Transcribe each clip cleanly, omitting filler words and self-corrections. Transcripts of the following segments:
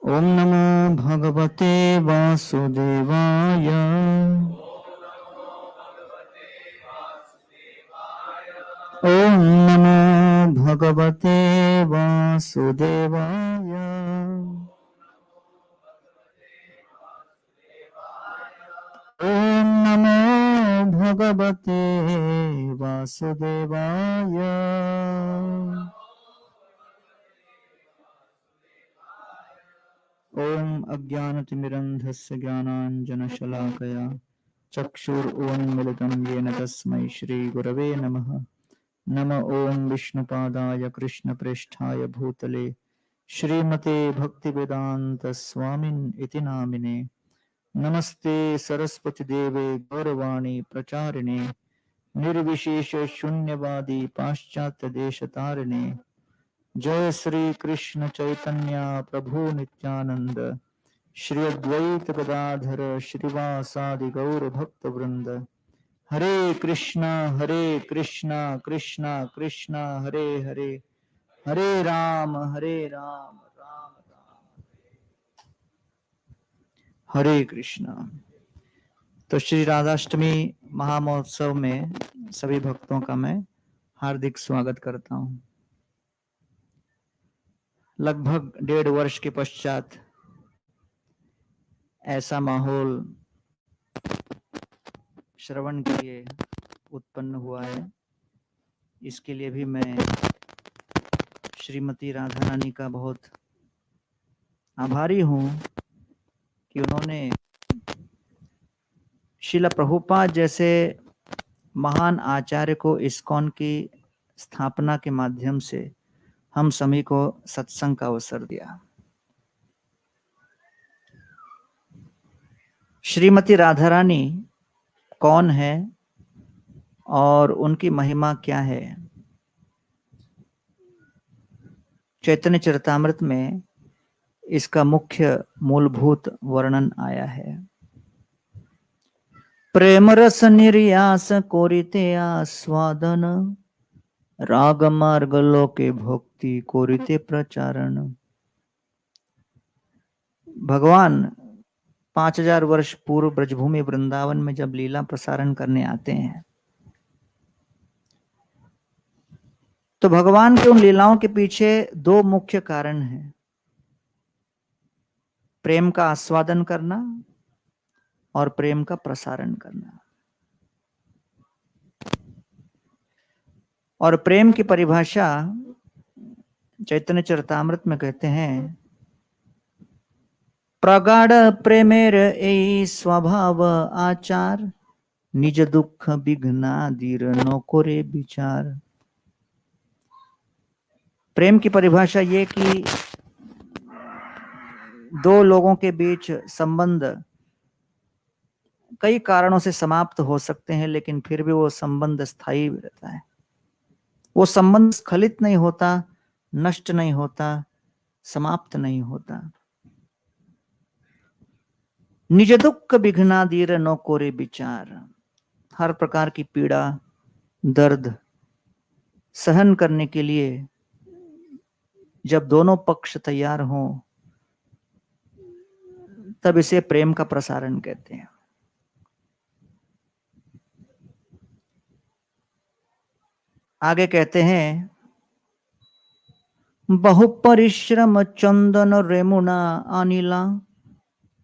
ओम नमो भगवते वासुदेवाय। ओम नमो भगवते वासुदेवाय। ओम नमो भगवते वासुदेवाय। ओम अज्ञानतिमिरन्धस्य ज्ञानाञ्जनशलाकया चक्षुरुन्मिलितं येन तस्मै श्रीगुरवे नमः। नमः ओम विष्णुपादाय कृष्णप्रेष्ठाय भूतले श्रीमते भक्तिवेदांत स्वामिन् इति नामिने। नमस्ते सरस्वती देवे गौरवाणी प्रचारिणे निर्विशेष शून्यवादी पाश्चात्य देशतारिणे। जय श्री कृष्ण चैतन्य प्रभु नित्यानंद श्री अद्वैत गदाधर श्रीवासादि गौर भक्त वृंद। हरे कृष्णा कृष्णा कृष्णा हरे हरे, हरे राम राम राम हरे कृष्णा। तो श्री राधाष्टमी महामहोत्सव में सभी भक्तों का मैं हार्दिक स्वागत करता हूं। लगभग 1.5 वर्ष के पश्चात ऐसा माहौल श्रवण के लिए उत्पन्न हुआ है। इसके लिए भी मैं श्रीमती राधा रानी का बहुत आभारी हूं कि उन्होंने श्रील प्रभुपाद जैसे महान आचार्य को इस्कॉन की स्थापना के माध्यम से हम सभी को सत्संग का अवसर दिया। श्रीमती राधा रानी कौन है और उनकी महिमा क्या है? चैतन्य चरितामृत में इसका मुख्य मूलभूत वर्णन आया है। प्रेम रस निर्यास कोरिते आस्वादन, राग मार्ग लोके भक्ति कोरिते प्रचारण। भगवान 5000 वर्ष पूर्व ब्रजभूमि वृंदावन में जब लीला प्रसारण करने आते हैं तो भगवान के उन लीलाओं के पीछे 2 मुख्य कारण हैं। प्रेम का आस्वादन करना और प्रेम का प्रसारण करना। और प्रेम की परिभाषा चैतन्य चरितामृत में कहते हैं, प्रगाढ़ प्रेमेर ए स्वभाव आचार, निज दुख विघ्नादिर नो कोरे विचार। प्रेम की परिभाषा ये कि 2 लोगों के बीच संबंध कई कारणों से समाप्त हो सकते हैं, लेकिन फिर भी वो संबंध स्थायी रहता है। वो संबंध स्खलित नहीं होता, नष्ट नहीं होता, समाप्त नहीं होता। निज दुख विघ्नादिर नो कोरे विचार। हर प्रकार की पीड़ा दर्द सहन करने के लिए जब दोनों पक्ष तैयार हों तब इसे प्रेम का प्रसारण कहते हैं। आगे कहते हैं, बहु परिश्रम चंदन रेमुना अनिला,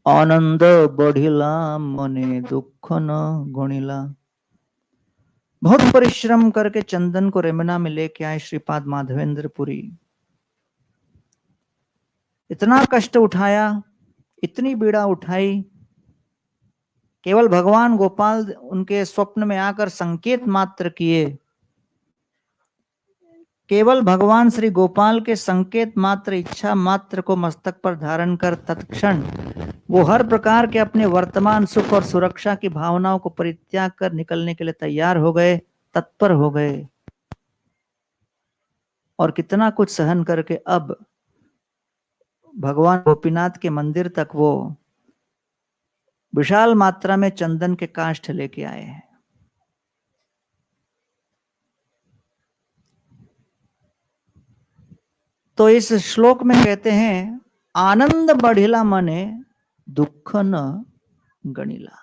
आनंद बढ़िला मने दुख न गुणिला। बहुत परिश्रम करके चंदन को रेमुना में लेके आए श्रीपाद माधवेंद्रपुरी। इतना कष्ट उठाया, इतनी पीड़ा उठाई, केवल भगवान गोपाल उनके स्वप्न में आकर संकेत मात्र किए। केवल भगवान श्री गोपाल के संकेत मात्र, इच्छा मात्र को मस्तक पर धारण कर तत्क्षण वो हर प्रकार के अपने वर्तमान सुख और सुरक्षा की भावनाओं को परित्याग कर निकलने के लिए तैयार हो गए, तत्पर हो गए। और कितना कुछ सहन करके अब भगवान गोपीनाथ के मंदिर तक वो विशाल मात्रा में चंदन के काष्ठ लेके आए हैं। तो इस श्लोक में कहते हैं, आनंद बढ़िला मने दुख न गणिला।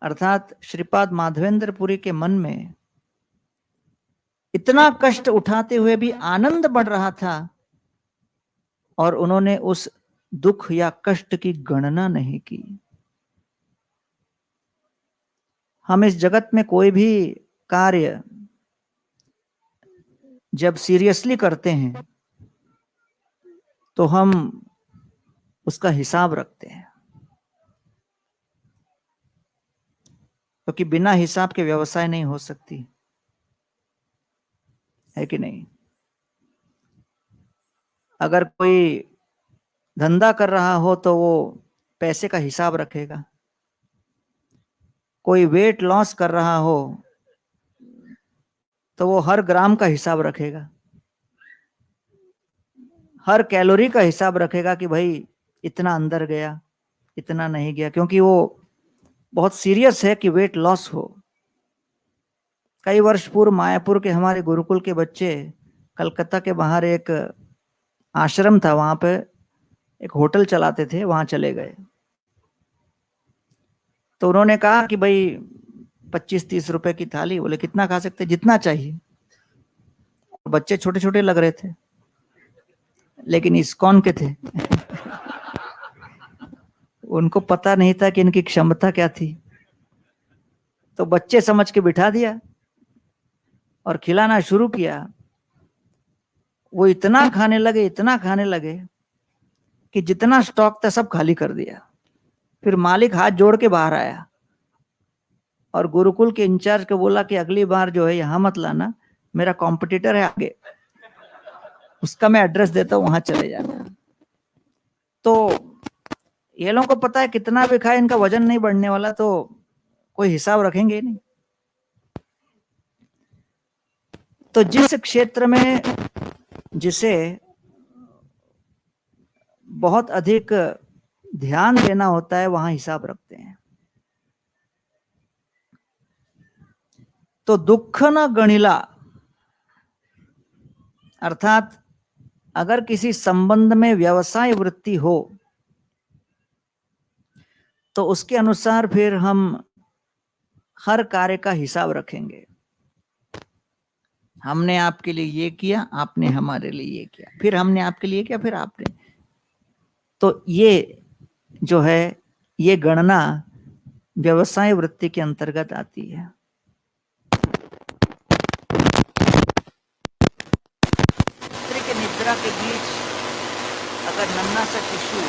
अर्थात श्रीपाद माधवेंद्रपुरी के मन में इतना कष्ट उठाते हुए भी आनंद बढ़ रहा था और उन्होंने उस दुख या कष्ट की गणना नहीं की। हम इस जगत में कोई भी कार्य जब सीरियसली करते हैं तो हम उसका हिसाब रखते हैं, क्योंकि बिना हिसाब के व्यवसाय नहीं हो सकती है कि नहीं। अगर कोई धंधा कर रहा हो तो वो पैसे का हिसाब रखेगा, कोई वेट लॉस कर रहा हो तो वो हर ग्राम का हिसाब रखेगा, हर कैलोरी का हिसाब रखेगा कि भाई इतना अंदर गया इतना नहीं गया, क्योंकि वो बहुत सीरियस है कि वेट लॉस हो। कई वर्ष पूर्व मायापुर के हमारे गुरुकुल के बच्चे कलकत्ता के बाहर एक आश्रम था, वहां पे एक होटल चलाते थे, वहां चले गए। तो उन्होंने कहा कि भाई 25-30 रुपए की थाली। बोले कितना खा सकते? जितना चाहिए। बच्चे छोटे छोटे लग रहे थे लेकिन इस्कॉन के थे। उनको पता नहीं था कि इनकी क्षमता क्या थी, तो बच्चे समझ के बिठा दिया और खिलाना शुरू किया। वो इतना खाने लगे इतना खाने लगे कि जितना स्टॉक था सब खाली कर दिया। फिर मालिक हाथ जोड़ के बाहर आया और गुरुकुल के इंचार्ज को बोला कि अगली बार जो है यहां मत लाना, मेरा कॉम्पिटिटर है आगे, उसका मैं एड्रेस देता हूं, वहां चले जाना। तो ये लोगों को पता है कितना भी खाए इनका वजन नहीं बढ़ने वाला, तो कोई हिसाब रखेंगे नहीं। तो जिस क्षेत्र में जिसे बहुत अधिक ध्यान देना होता है वहां हिसाब रखते हैं। तो दुख न गणिला, अर्थात अगर किसी संबंध में व्यवसाय वृत्ति हो तो उसके अनुसार फिर हम हर कार्य का हिसाब रखेंगे। हमने आपके लिए ये किया, आपने हमारे लिए ये किया, फिर हमने आपके लिए किया, फिर आपने। तो ये जो है ये गणना व्यवसाय वृत्ति के अंतर्गत आती है। स्त्री के निद्रा के बीच अगर नन्हा सा शिशु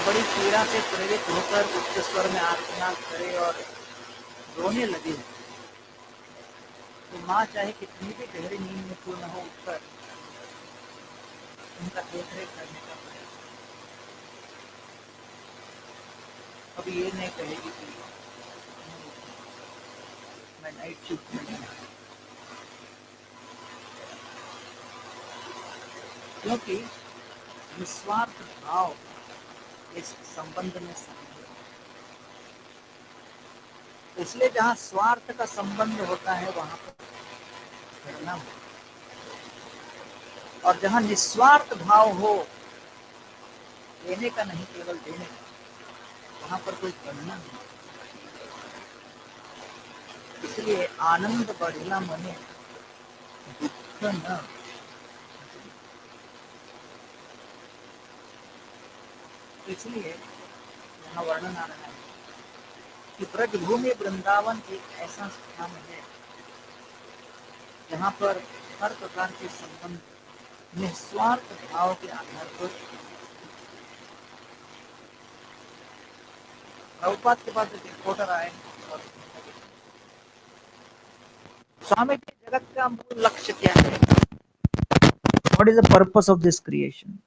बड़ी पीड़ा से प्रेरित होकर उच्च स्वर में आर्तनाद करे और रोने लगे, तो माँ चाहे कितनी भी गहरी नींद में क्यों न हो, उठकर उनका देखरेख करने का प्रयास। अब ये नहीं कहेगी कि मैं नाइट शिफ्ट में नहीं, क्योंकि निस्वार्थ भाव इस संबंध में शामिल है। इसलिए जहां स्वार्थ का संबंध होता है वहां पर गणना हो, और जहां निस्वार्थ भाव हो, देने का नहीं केवल देने का, वहां पर कोई गणना नहीं। इसलिए आनंद बढ़िला मने दुख न। इसलिए यहाँ वर्णन आ रहा है कि ब्रजभूमि वृंदावन एक ऐसा स्थान है जहाँ पर हर प्रकार के संबंध निस्वार्थ भाव के आधार पर। प्रभुपाद के पास एक रिपोर्टर आए और स्वामी जी, जगत का मूल लक्ष्य क्या है? What is the purpose of this creation?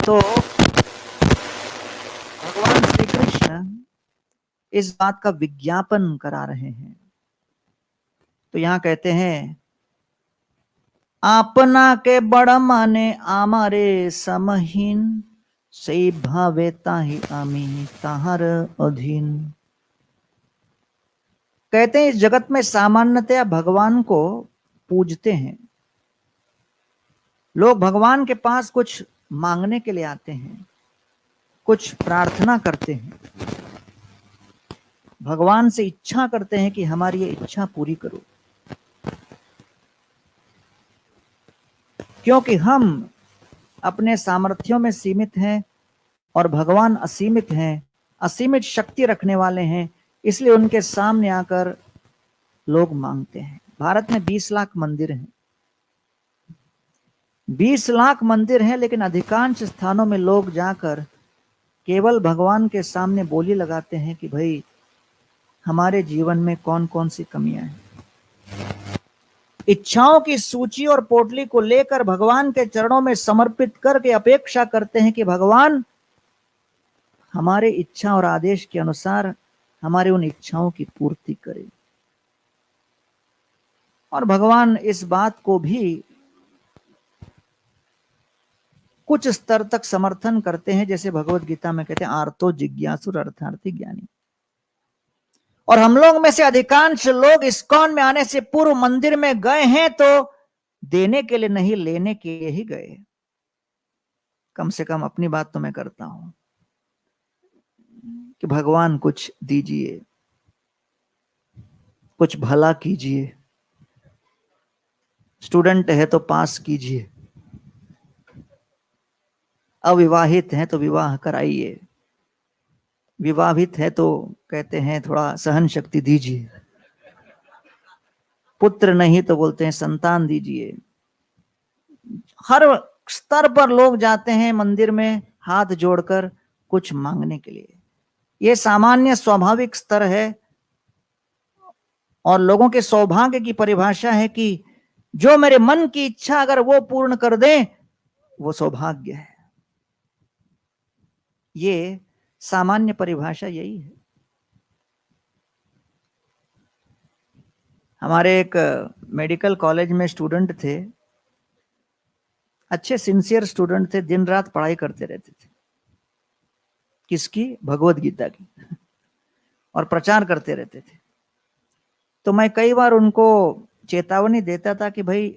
तो भगवान श्री कृष्ण इस बात का विज्ञापन करा रहे हैं। तो यहां कहते हैं, आपना के बड़ माने आमारे समहीन, सही भावे ताहि आमी ताहर अधीन। कहते हैं इस जगत में सामान्यतया भगवान को पूजते हैं लोग, भगवान के पास कुछ मांगने के लिए आते हैं, कुछ प्रार्थना करते हैं, भगवान से इच्छा करते हैं कि हमारी ये इच्छा पूरी करो। क्योंकि हम अपने सामर्थ्यों में सीमित हैं और भगवान असीमित हैं, असीमित शक्ति रखने वाले हैं, इसलिए उनके सामने आकर लोग मांगते हैं। भारत में 20 लाख मंदिर हैं, 20 लाख मंदिर हैं, लेकिन अधिकांश स्थानों में लोग जाकर केवल भगवान के सामने बोली लगाते हैं कि भाई हमारे जीवन में कौन कौन सी कमियां हैं। इच्छाओं की सूची और पोटली को लेकर भगवान के चरणों में समर्पित करके अपेक्षा करते हैं कि भगवान हमारे इच्छा और आदेश के अनुसार हमारे उन इच्छाओं की पूर्ति करें। और भगवान इस बात को भी कुछ स्तर तक समर्थन करते हैं, जैसे भगवत गीता में कहते हैं, आर्तो जिज्ञासुर अर्थार्थी ज्ञानी। और हम लोग में से अधिकांश लोग इस्कॉन में आने से पूर्व मंदिर में गए हैं तो देने के लिए नहीं, लेने के लिए ही गए। कम से कम अपनी बात तो मैं करता हूं कि भगवान कुछ दीजिए, कुछ भला कीजिए, स्टूडेंट है तो पास कीजिए, अविवाहित है तो विवाह कराइए, विवाहित है तो कहते हैं थोड़ा सहन शक्ति दीजिए, पुत्र नहीं तो बोलते हैं संतान दीजिए। हर स्तर पर लोग जाते हैं मंदिर में हाथ जोड़कर कुछ मांगने के लिए। यह सामान्य स्वाभाविक स्तर है और लोगों के सौभाग्य की परिभाषा है कि जो मेरे मन की इच्छा अगर वो पूर्ण कर दें वो सौभाग्य है। ये सामान्य परिभाषा यही है। हमारे एक मेडिकल कॉलेज में स्टूडेंट थे, अच्छे सिंसियर स्टूडेंट थे, दिन रात पढ़ाई करते रहते थे। किसकी? भगवत गीता की। और प्रचार करते रहते थे। तो मैं कई बार उनको चेतावनी देता था कि भाई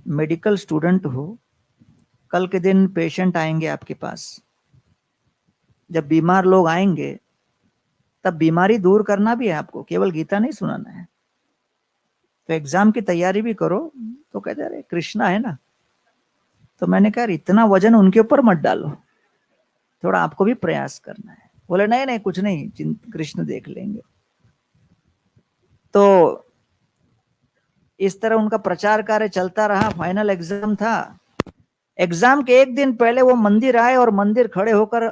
मेडिकल स्टूडेंट हो, कल के दिन पेशेंट आएंगे आपके पास, जब बीमार लोग आएंगे तब बीमारी दूर करना भी है आपको, केवल गीता नहीं सुनाना है। तो एग्जाम की तैयारी भी करो। तो कहते अरे कृष्णा है ना। तो मैंने कहा इतना वजन उनके ऊपर मत डालो, थोड़ा आपको भी प्रयास करना है। बोले नहीं नहीं कुछ नहीं, कृष्ण देख लेंगे। तो इस तरह उनका प्रचार कार्य चलता रहा। फाइनल एग्जाम था। एग्जाम के एक दिन पहले वो मंदिर आए और मंदिर खड़े होकर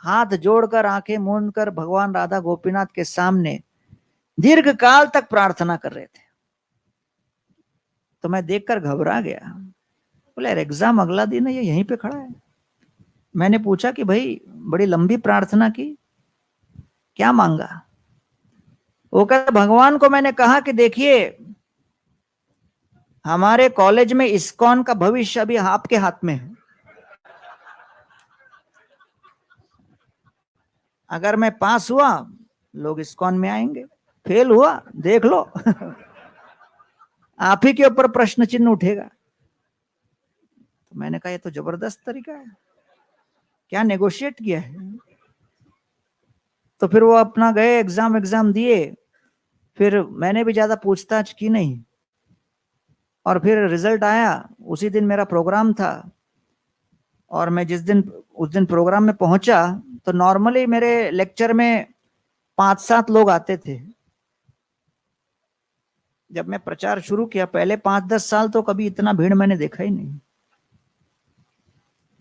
हाथ जोड़कर आंखें मूंद कर भगवान राधा गोपीनाथ के सामने दीर्घ काल तक प्रार्थना कर रहे थे। तो मैं देखकर घबरा गया। बोले यार एग्जाम अगला दिन है, ये यहीं पे खड़ा है। मैंने पूछा कि भाई बड़ी लंबी प्रार्थना की, क्या मांगा? वो कहता भगवान को मैंने कहा कि देखिए हमारे कॉलेज में इस्कॉन का भविष्य अभी आपके हाथ में है। अगर मैं पास हुआ लोग इस्कॉन में आएंगे, फेल हुआ देख लो आप ही के ऊपर प्रश्न चिन्ह उठेगा। तो मैंने कहा ये तो जबरदस्त तरीका है, क्या नेगोशिएट किया है। तो फिर वो अपना गए, एग्जाम दिए। फिर मैंने भी ज्यादा पूछताछ की नहीं और फिर रिजल्ट आया। उसी दिन मेरा प्रोग्राम था और मैं उस दिन प्रोग्राम में पहुंचा तो नॉर्मली मेरे लेक्चर में 5-7 लोग आते थे। जब मैं प्रचार शुरू किया पहले 5-10 साल तो कभी इतना भीड़ मैंने देखा ही नहीं।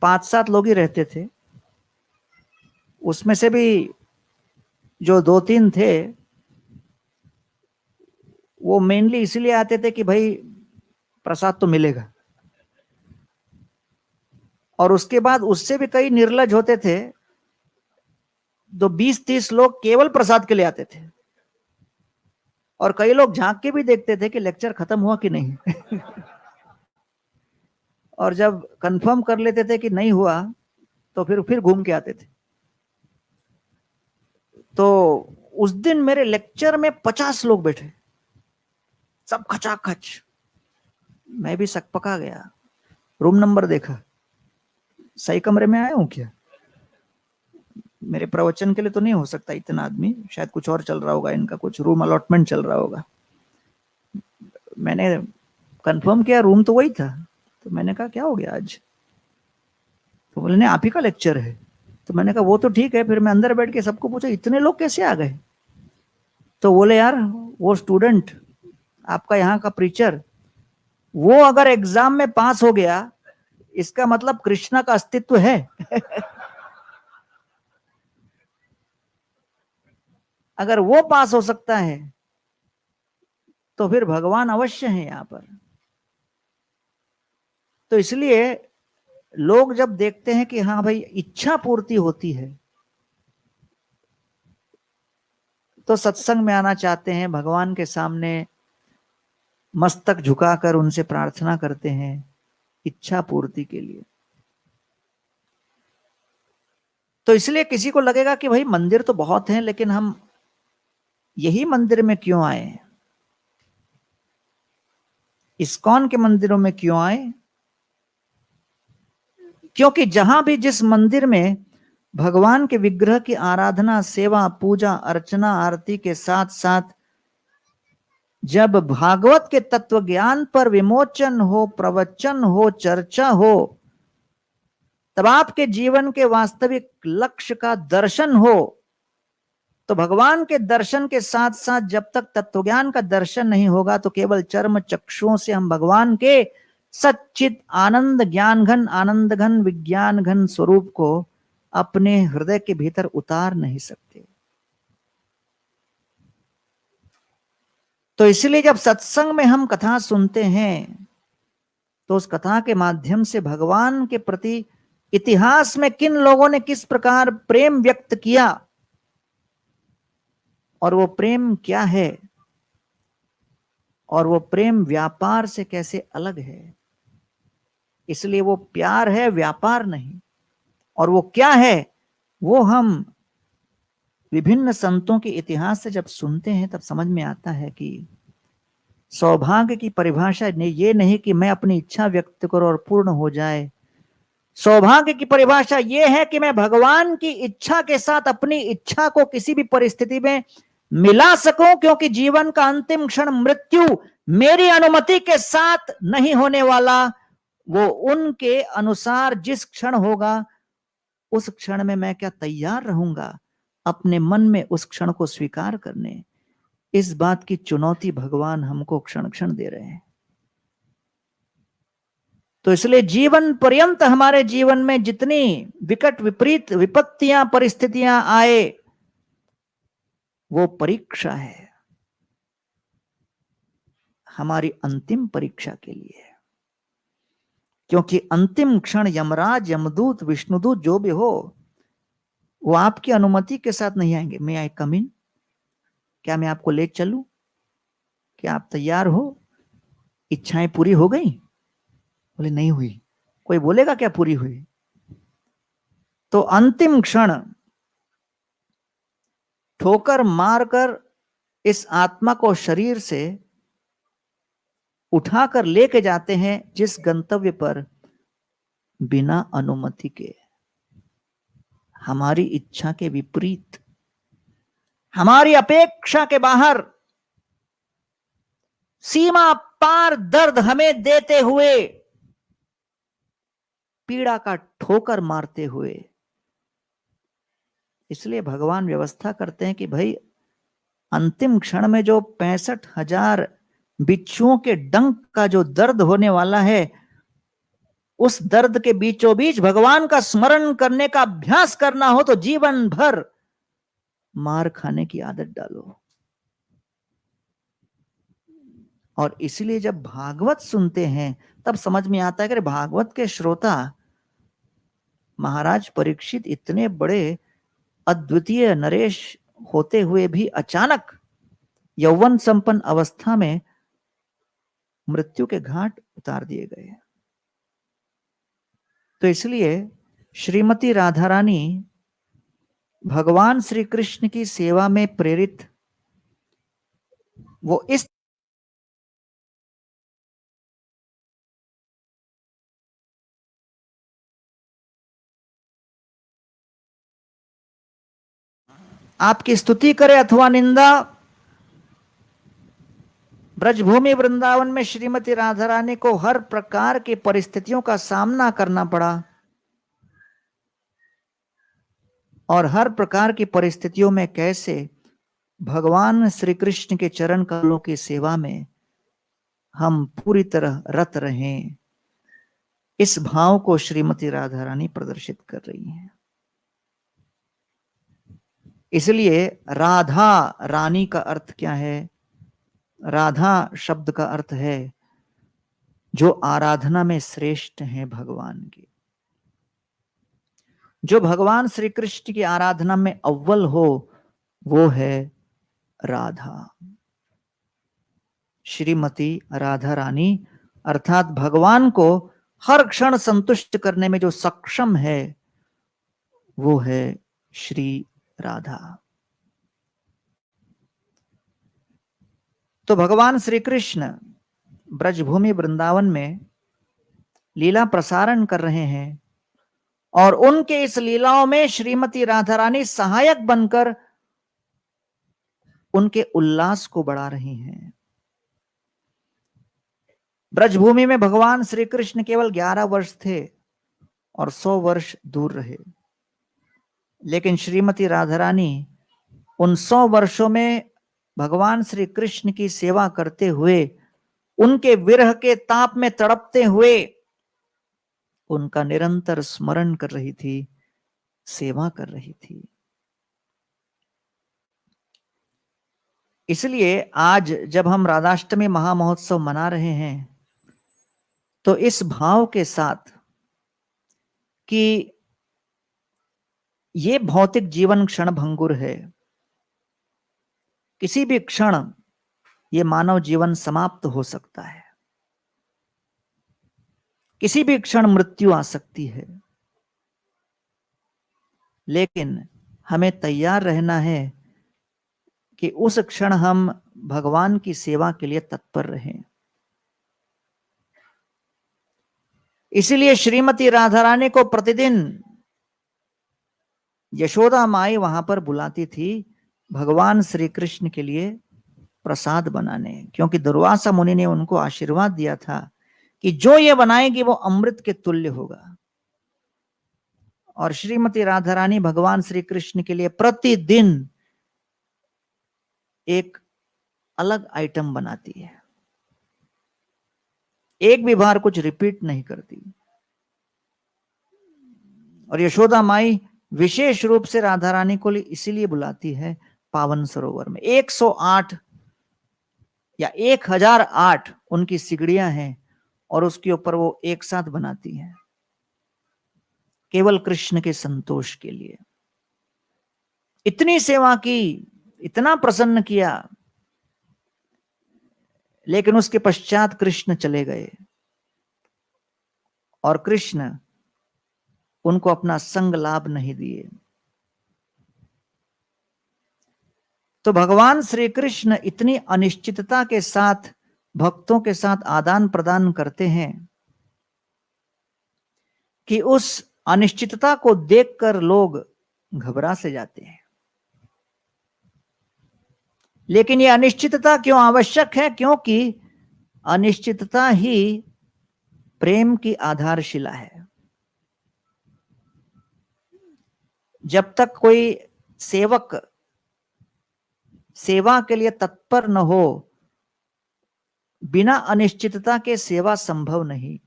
5-7 लोग ही रहते थे। उसमें से भी जो 2-3 थे वो मेनली इसलिए आते थे कि भाई प्रसाद तो मिलेगा। और उसके बाद उससे भी कई निर्लज होते थे, तो 20-30 लोग केवल प्रसाद के लिए आते थे, और कई लोग झांक के भी देखते थे कि लेक्चर खत्म हुआ कि नहीं। और जब कंफर्म कर लेते थे कि नहीं हुआ तो फिर घूम के आते थे। तो उस दिन मेरे लेक्चर में 50 लोग बैठे, सब खचाखच। मैं भी सकपका गया, रूम नंबर देखा, सही कमरे में आया हूं क्या? मेरे प्रवचन के लिए तो नहीं हो सकता इतना आदमी, शायद कुछ और चल रहा होगा, इनका कुछ रूम अलॉटमेंट चल रहा होगा। मैंने कंफर्म किया, रूम तो वही था। तो मैंने कहा क्या हो गया आज? तो बोले नहीं, आप ही का लेक्चर है। तो मैंने कहा वो तो ठीक है। फिर मैं अंदर बैठ के सबको पूछा इतने लोग कैसे आ गए? तो बोले यार वो स्टूडेंट, आपका यहाँ का प्रीचर, वो अगर एग्जाम में पास हो गया, इसका मतलब कृष्णा का अस्तित्व है। अगर वो पास हो सकता है तो फिर भगवान अवश्य है यहां पर। तो इसलिए लोग जब देखते हैं कि हाँ भाई इच्छा पूर्ति होती है, तो सत्संग में आना चाहते हैं, भगवान के सामने मस्तक झुकाकर उनसे प्रार्थना करते हैं इच्छा पूर्ति के लिए। तो इसलिए किसी को लगेगा कि भाई मंदिर तो बहुत हैं, लेकिन हम यही मंदिर में क्यों आए, इस्कॉन के मंदिरों में क्यों आए? क्योंकि जहां भी जिस मंदिर में भगवान के विग्रह की आराधना, सेवा, पूजा, अर्चना, आरती के साथ साथ जब भागवत के तत्व ज्ञान पर विमोचन हो, प्रवचन हो, चर्चा हो, तब आपके जीवन के वास्तविक लक्ष्य का दर्शन हो। तो भगवान के दर्शन के साथ साथ जब तक तत्वज्ञान का दर्शन नहीं होगा, तो केवल चर्म चक्षुओं से हम भगवान के सच्चित आनंद ज्ञान घन, आनंद घन, विज्ञान घन स्वरूप को अपने हृदय के भीतर उतार नहीं सकते। तो इसलिए जब सत्संग में हम कथा सुनते हैं, तो उस कथा के माध्यम से भगवान के प्रति इतिहास में किन लोगों ने किस प्रकार प्रेम व्यक्त किया, और वो प्रेम क्या है, और वो प्रेम व्यापार से कैसे अलग है। इसलिए वो प्यार है, व्यापार नहीं। और वो क्या है, वो हम विभिन्न संतों के इतिहास से जब सुनते हैं तब समझ में आता है कि सौभाग्य की परिभाषा ये नहीं कि मैं अपनी इच्छा व्यक्त करूं और पूर्ण हो जाए। सौभाग्य की परिभाषा ये है कि मैं भगवान की इच्छा के साथ अपनी इच्छा को किसी भी परिस्थिति में मिला सकूं, क्योंकि जीवन का अंतिम क्षण मृत्यु मेरी अनुमति के साथ नहीं होने वाला। वो उनके अनुसार जिस क्षण होगा, उस क्षण में मैं क्या तैयार रहूंगा अपने मन में उस क्षण को स्वीकार करने। इस बात की चुनौती भगवान हमको क्षण क्षण दे रहे हैं। तो इसलिए जीवन पर्यंत हमारे जीवन में जितनी विकट विपरीत विपत्तियां, परिस्थितियां आए, वो परीक्षा है, हमारी अंतिम परीक्षा के लिए। क्योंकि अंतिम क्षण यमराज, यमदूत, विष्णुदूत जो भी हो, वो आपकी अनुमति के साथ नहीं आएंगे। मैं आई कम इन, क्या मैं आपको ले चलूं, क्या आप तैयार हो, इच्छाएं पूरी हो गई? बोले नहीं हुई। कोई बोलेगा क्या पूरी हुई? तो अंतिम क्षण ठोकर मारकर इस आत्मा को शरीर से उठाकर लेके जाते हैं जिस गंतव्य पर, बिना अनुमति के, हमारी इच्छा के विपरीत, हमारी अपेक्षा के बाहर, सीमा पार दर्द हमें देते हुए, पीड़ा का ठोकर मारते हुए। इसलिए भगवान व्यवस्था करते हैं कि भाई अंतिम क्षण में जो 65,000 बिच्छुओं के डंक का जो दर्द होने वाला है, उस दर्द के बीचों बीच भगवान का स्मरण करने का अभ्यास करना हो तो जीवन भर मार खाने की आदत डालो। और इसलिए जब भागवत सुनते हैं तब समझ में आता है कि भागवत के श्रोता महाराज परीक्षित इतने बड़े अद्वितीय नरेश होते हुए भी अचानक यौवन संपन्न अवस्था में मृत्यु के घाट उतार दिए गए। तो इसलिए श्रीमती राधा रानी भगवान श्री कृष्ण की सेवा में प्रेरित वो इस आपकी स्तुति करे अथवा निंदा, ब्रजभूमि वृंदावन में श्रीमती राधा रानी को हर प्रकार की परिस्थितियों का सामना करना पड़ा और हर प्रकार की परिस्थितियों में कैसे भगवान श्री कृष्ण के चरण कमलों की सेवा में हम पूरी तरह रत रहें, इस भाव को श्रीमती राधा रानी प्रदर्शित कर रही हैं। इसलिए राधा रानी का अर्थ क्या है? राधा शब्द का अर्थ है जो आराधना में श्रेष्ठ हैं भगवान की, जो भगवान श्री कृष्ण की आराधना में अव्वल हो, वो है राधा। श्रीमती राधा रानी अर्थात भगवान को हर क्षण संतुष्ट करने में जो सक्षम है, वो है श्री राधा। तो भगवान श्री कृष्ण ब्रजभूमि वृंदावन में लीला प्रसारण कर रहे हैं और उनके इस लीलाओं में श्रीमती राधा रानी सहायक बनकर उनके उल्लास को बढ़ा रही हैं। ब्रजभूमि में भगवान श्री कृष्ण केवल 11 वर्ष थे और 100 वर्ष दूर रहे, लेकिन श्रीमती राधा रानी उन 100 वर्षों में भगवान श्री कृष्ण की सेवा करते हुए, उनके विरह के ताप में तड़पते हुए उनका निरंतर स्मरण कर रही थी, सेवा कर रही थी। इसलिए आज जब हम राधाष्टमी महामहोत्सव मना रहे हैं तो इस भाव के साथ कि ये भौतिक जीवन क्षण भंगुर है, किसी भी क्षण ये मानव जीवन समाप्त हो सकता है, किसी भी क्षण मृत्यु आ सकती है, लेकिन हमें तैयार रहना है कि उस क्षण हम भगवान की सेवा के लिए तत्पर रहें। इसीलिए श्रीमती राधा रानी को प्रतिदिन यशोदा माई वहां पर बुलाती थी भगवान श्री कृष्ण के लिए प्रसाद बनाने, क्योंकि दुर्वासा मुनि ने उनको आशीर्वाद दिया था कि जो ये बनाएगी वो अमृत के तुल्य होगा। और श्रीमती राधा रानी भगवान श्री कृष्ण के लिए प्रतिदिन एक अलग आइटम बनाती है, एक भी बार कुछ रिपीट नहीं करती। और यशोदा माई विशेष रूप से राधा रानी को इसीलिए बुलाती है पावन सरोवर में। 108 या 1008 उनकी सिगड़ियां हैं और उसके ऊपर वो एक साथ बनाती हैं केवल कृष्ण के संतोष के लिए। इतनी सेवा की, इतना प्रसन्न किया, लेकिन उसके पश्चात कृष्ण चले गए और कृष्ण उनको अपना संग लाभ नहीं दिए। तो भगवान श्री कृष्ण इतनी अनिश्चितता के साथ भक्तों के साथ आदान प्रदान करते हैं कि उस अनिश्चितता को देखकर लोग घबरा से जाते हैं। लेकिन यह अनिश्चितता क्यों आवश्यक है? क्योंकि अनिश्चितता ही प्रेम की आधारशिला है। जब तक कोई सेवक सेवा के लिए तत्पर न हो, बिना अनिश्चितता के सेवा संभव नहीं।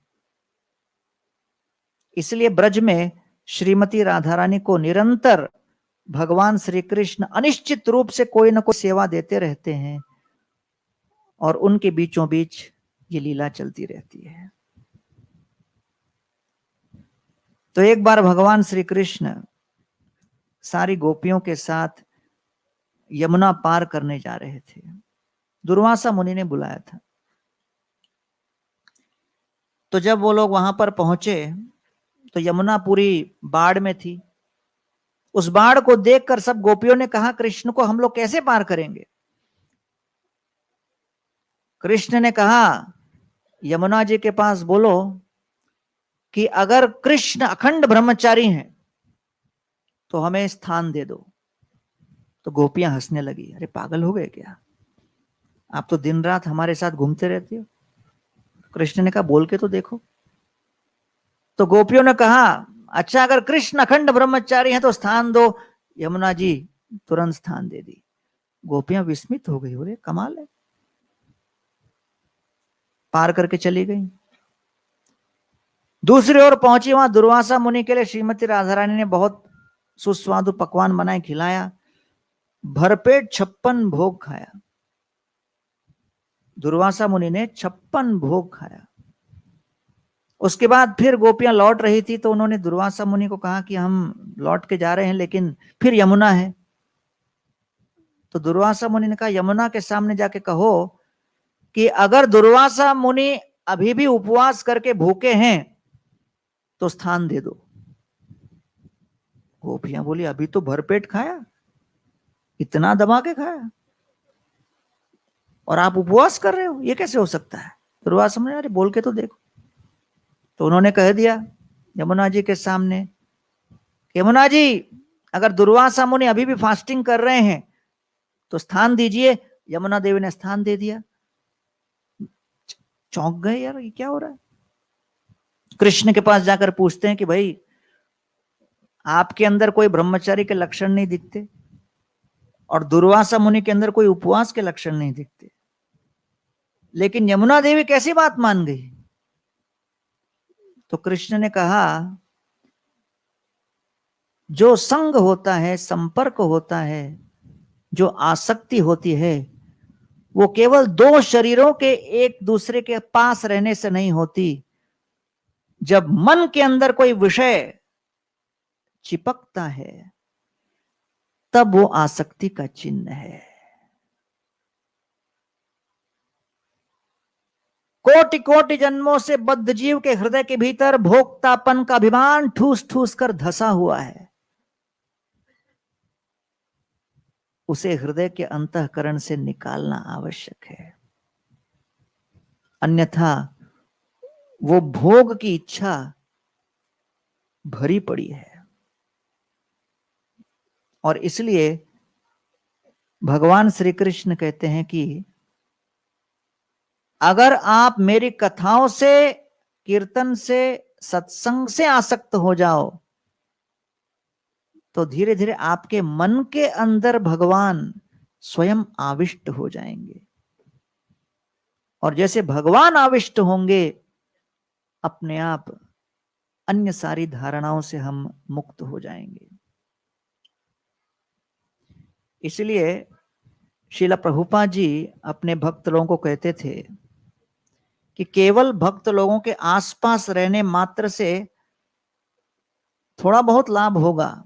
इसलिए ब्रज में श्रीमती राधा रानी को निरंतर भगवान श्री कृष्ण अनिश्चित रूप से कोई न कोई सेवा देते रहते हैं और उनके बीचों बीच ये लीला चलती रहती है। तो एक बार भगवान श्री कृष्ण सारी गोपियों के साथ यमुना पार करने जा रहे थे। दुर्वासा मुनि ने बुलाया था। तो जब वो लोग वहां पर पहुंचे तो यमुना पूरी बाढ़ में थी। उस बाढ़ को देखकर सब गोपियों ने कहा, कृष्ण को हम लोग कैसे पार करेंगे? कृष्ण ने कहा, यमुना जी के पास बोलो कि अगर कृष्ण अखंड ब्रह्मचारी हैं तो हमें स्थान दे दो। तो गोपियां हंसने लगी, अरे पागल हो गए क्या, आप तो दिन रात हमारे साथ घूमते रहते हो। कृष्ण ने कहा, बोल के तो देखो। तो गोपियों ने कहा, अच्छा अगर कृष्ण अखंड ब्रह्मचारी हैं तो स्थान दो। यमुना जी तुरंत स्थान दे दी। गोपियां विस्मित हो गई, बोले कमाल है, पार करके चली गई। दूसरी ओर पहुंची, वहां दुर्वासा मुनि के लिए श्रीमती राधा रानी ने बहुत सुस्वादु पकवान बनाए, खिलाया, भरपेट 56 भोग खाया। दुर्वासा मुनि ने 56 भोग खाया। उसके बाद फिर गोपियां लौट रही थी तो उन्होंने दुर्वासा मुनि को कहा कि हम लौट के जा रहे हैं लेकिन फिर यमुना है। तो दुर्वासा मुनि ने कहा, यमुना के सामने जाके कहो कि अगर दुर्वासा मुनि अभी भी उपवास करके भूखे हैं तो स्थान दे दो। गोपियां बोली, अभी तो भरपेट खाया, इतना दबा के खाया और आप उपवास कर रहे हो, ये कैसे हो सकता है? दुर्वासा मुनि, अरे बोल के तो देखो। तो उन्होंने कह दिया यमुना जी के सामने, यमुना जी अगर दुर्वासा मुनि अभी भी फास्टिंग कर रहे हैं तो स्थान दीजिए। यमुना देवी ने स्थान दे दिया। चौंक गए, यार ये क्या हो रहा है। कृष्ण के पास जाकर पूछते हैं कि भाई आपके अंदर कोई ब्रह्मचारी के लक्षण नहीं दिखते और दुर्वासा मुनि के अंदर कोई उपवास के लक्षण नहीं दिखते, लेकिन यमुना देवी कैसी बात मान गई? तो कृष्ण ने कहा, जो संग होता है, संपर्क होता है, जो आसक्ति होती है, वो केवल दो शरीरों के एक दूसरे के पास रहने से नहीं होती। जब मन के अंदर कोई विषय चिपकता है तब वो आसक्ति का चिन्ह है। कोटि कोटि जन्मों से बद्ध जीव के हृदय के भीतर भोक्तापन का अभिमान ठूस ठूस कर धसा हुआ है। उसे हृदय के अंतःकरण से निकालना आवश्यक है, अन्यथा वो भोग की इच्छा भरी पड़ी है। और इसलिए भगवान श्री कृष्ण कहते हैं कि अगर आप मेरी कथाओं से, कीर्तन से, सत्संग से आसक्त हो जाओ तो धीरे धीरे आपके मन के अंदर भगवान स्वयं आविष्ट हो जाएंगे और जैसे भगवान आविष्ट होंगे अपने आप अन्य सारी धारणाओं से हम मुक्त हो जाएंगे। इसलिए श्रील प्रभुपाद जी अपने भक्त लोगों को कहते थे कि केवल भक्त लोगों के आसपास रहने मात्र से थोड़ा बहुत लाभ होगा,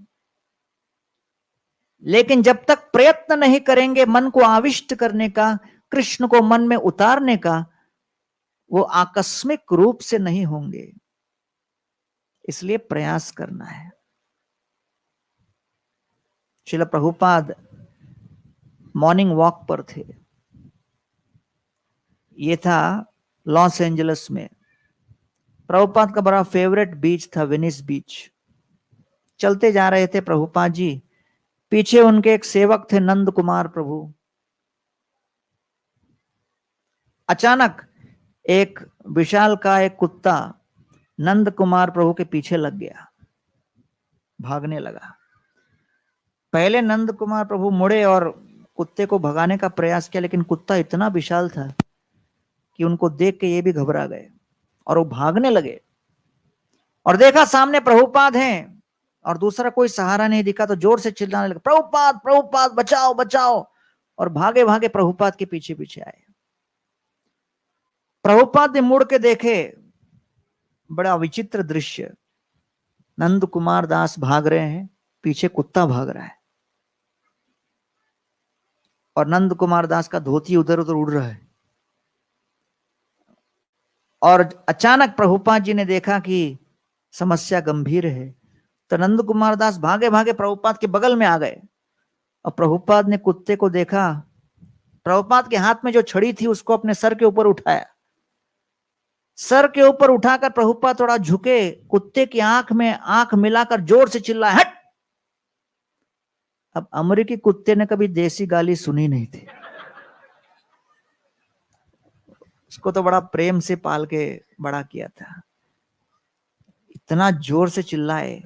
लेकिन जब तक प्रयत्न नहीं करेंगे मन को आविष्ट करने का, कृष्ण को मन में उतारने का, वो आकस्मिक रूप से नहीं होंगे। इसलिए प्रयास करना है। श्रील प्रभुपाद मॉर्निंग वॉक पर थे। ये था लॉस एंजलिस में। प्रभुपाद का बड़ा फेवरेट बीच था वेनिस बीच। चलते जा रहे थे प्रभुपाद जी, पीछे उनके एक सेवक थे नंद कुमार प्रभु। अचानक एक विशाल का एक कुत्ता नंद कुमार प्रभु के पीछे लग गया, भागने लगा। पहले नंद कुमार प्रभु मुड़े और कुत्ते को भगाने का प्रयास किया, लेकिन कुत्ता इतना विशाल था कि उनको देख के ये भी घबरा गए और वो भागने लगे। और देखा सामने प्रभुपाद हैं और दूसरा कोई सहारा नहीं दिखा, तो जोर से चिल्लाने लगे, प्रभुपाद प्रभुपाद बचाओ बचाओ, और भागे भागे प्रभुपाद के पीछे पीछे आए। प्रभुपाद ने मुड़ के देखे, बड़ा विचित्र दृश्य। नंद कुमार दास भाग रहे हैं, पीछे कुत्ता भाग रहा है और नंद कुमार दास का धोती उधर उधर उड़ रहा है। और अचानक प्रभुपाद जी ने देखा कि समस्या गंभीर है, तो नंद कुमार दास भागे भागे प्रभुपाद के बगल में आ गए और प्रभुपाद ने कुत्ते को देखा, प्रभुपाद के हाथ में जो छड़ी थी उसको अपने सर के ऊपर उठाया, सर के ऊपर उठाकर प्रभुपाद थोड़ा झुके, कुत्ते की आंख में आंख मिलाकर जोर से चिल्लाए, हट। अब अमेरिकी कुत्ते ने कभी देसी गाली सुनी नहीं थी, उसको तो बड़ा प्रेम से पाल के बड़ा किया था। इतना जोर से चिल्लाए,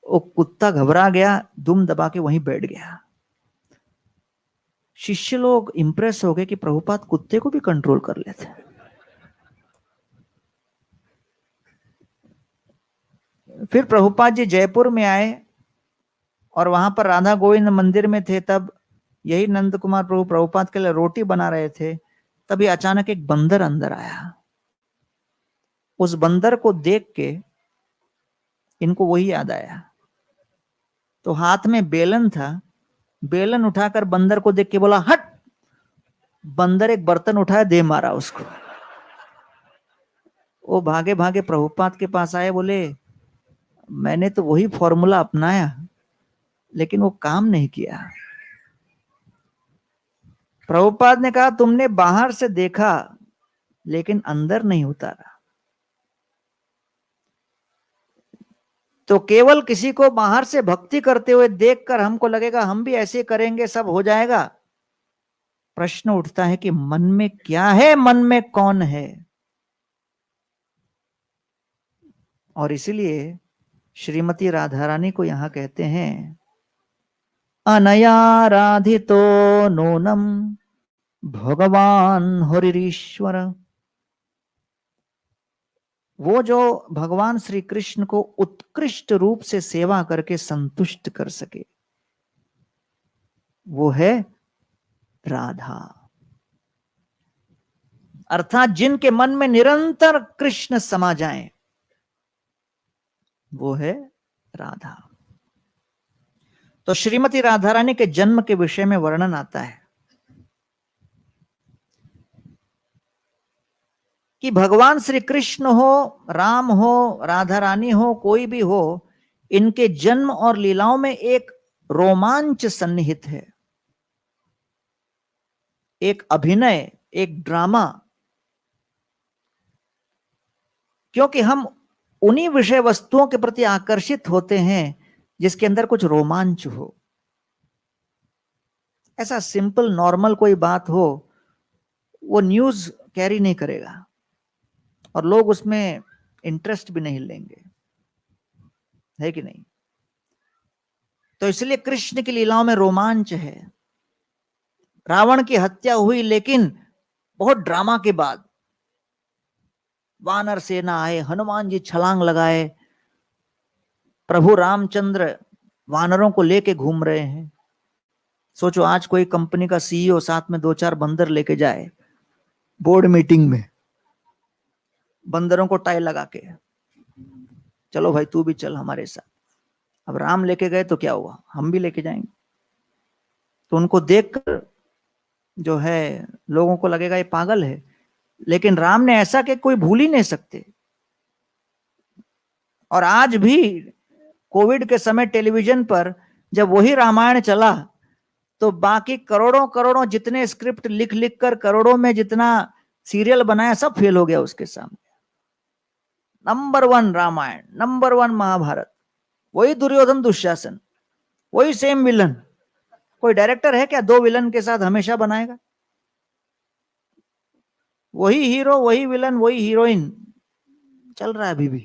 वो कुत्ता घबरा गया, दुम दबा के वहीं बैठ गया। शिष्य लोग इंप्रेस हो गए कि प्रभुपाद कुत्ते को भी कंट्रोल कर लेते। फिर प्रभुपाद जी जयपुर में आए और वहां पर राधा गोविंद मंदिर में थे, तब यही नंद कुमार प्रभु प्रभुपाद के लिए रोटी बना रहे थे, तभी अचानक एक बंदर अंदर आया। उस बंदर को देख के इनको वही याद आया, तो हाथ में बेलन था, बेलन उठाकर बंदर को देख के बोला, हट। बंदर एक बर्तन उठाया, दे मारा उसको। वो भागे भागे प्रभुपाद के पास आए, बोले मैंने तो वही फॉर्मूला अपनाया लेकिन वो काम नहीं किया। प्रभुपाद ने कहा, तुमने बाहर से देखा लेकिन अंदर नहीं उतारा। तो केवल किसी को बाहर से भक्ति करते हुए देखकर हमको लगेगा हम भी ऐसे करेंगे सब हो जाएगा। प्रश्न उठता है कि मन में क्या है, मन में कौन है। और इसीलिए श्रीमती राधा रानी को यहां कहते हैं, अनयाराधितो नूनम भगवान हरिश्वर। वो जो भगवान श्री कृष्ण को उत्कृष्ट रूप से सेवा करके संतुष्ट कर सके, वो है राधा। अर्थात जिनके मन में निरंतर कृष्ण समा जाए, वो है राधा। तो श्रीमती राधा रानी के जन्म के विषय में वर्णन आता है कि भगवान श्री कृष्ण हो, राम हो, राधा रानी हो, कोई भी हो, इनके जन्म और लीलाओं में एक रोमांच सन्निहित है, एक अभिनय, एक ड्रामा। क्योंकि हम उन्हीं विषय वस्तुओं के प्रति आकर्षित होते हैं जिसके अंदर कुछ रोमांच हो। ऐसा सिंपल नॉर्मल कोई बात हो, वो न्यूज कैरी नहीं करेगा और लोग उसमें इंटरेस्ट भी नहीं लेंगे, है कि नहीं। तो इसलिए कृष्ण की लीलाओं में रोमांच है। रावण की हत्या हुई लेकिन बहुत ड्रामा के बाद वानर सेना आए, हनुमान जी छलांग लगाए, प्रभु रामचंद्र वानरों को लेके घूम रहे हैं। सोचो आज कोई कंपनी का सीईओ साथ में 2-4 बंदर लेके जाए बोर्ड मीटिंग में, बंदरों को टाई लगा के, चलो भाई तू भी चल हमारे साथ। अब राम लेके गए तो क्या हुआ, हम भी लेके जाएंगे। तो उनको देखकर जो है लोगों को लगेगा ये पागल है, लेकिन राम ने ऐसा कि कोई भूल ही नहीं सकते। और आज भी कोविड के समय टेलीविजन पर जब वही रामायण चला तो बाकी करोड़ों करोड़ों जितने स्क्रिप्ट लिख लिख कर करोड़ों में जितना सीरियल बनाया सब फेल हो गया उसके सामने। नंबर 1 रामायण, नंबर 1 महाभारत, वही दुर्योधन दुशासन, वही सेम विलन। कोई डायरेक्टर है क्या 2 विलन के साथ हमेशा बनाएगा? वही हीरो, वही विलन, वही हीरोइन चल रहा है अभी भी,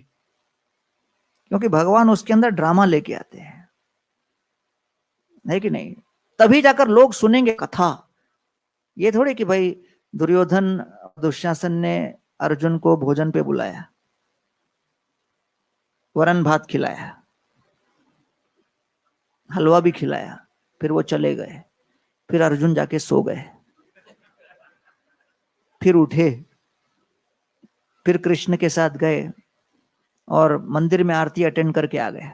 क्योंकि भगवान उसके अंदर ड्रामा लेके आते हैं, है कि नहीं। तभी जाकर लोग सुनेंगे कथा। ये थोड़ी कि भाई दुर्योधन दुशासन ने अर्जुन को भोजन पे बुलाया, वरन भात खिलाया, हलवा भी खिलाया, फिर वो चले गए, फिर अर्जुन जाके सो गए, फिर उठे, फिर कृष्ण के साथ गए और मंदिर में आरती अटेंड करके आ गए।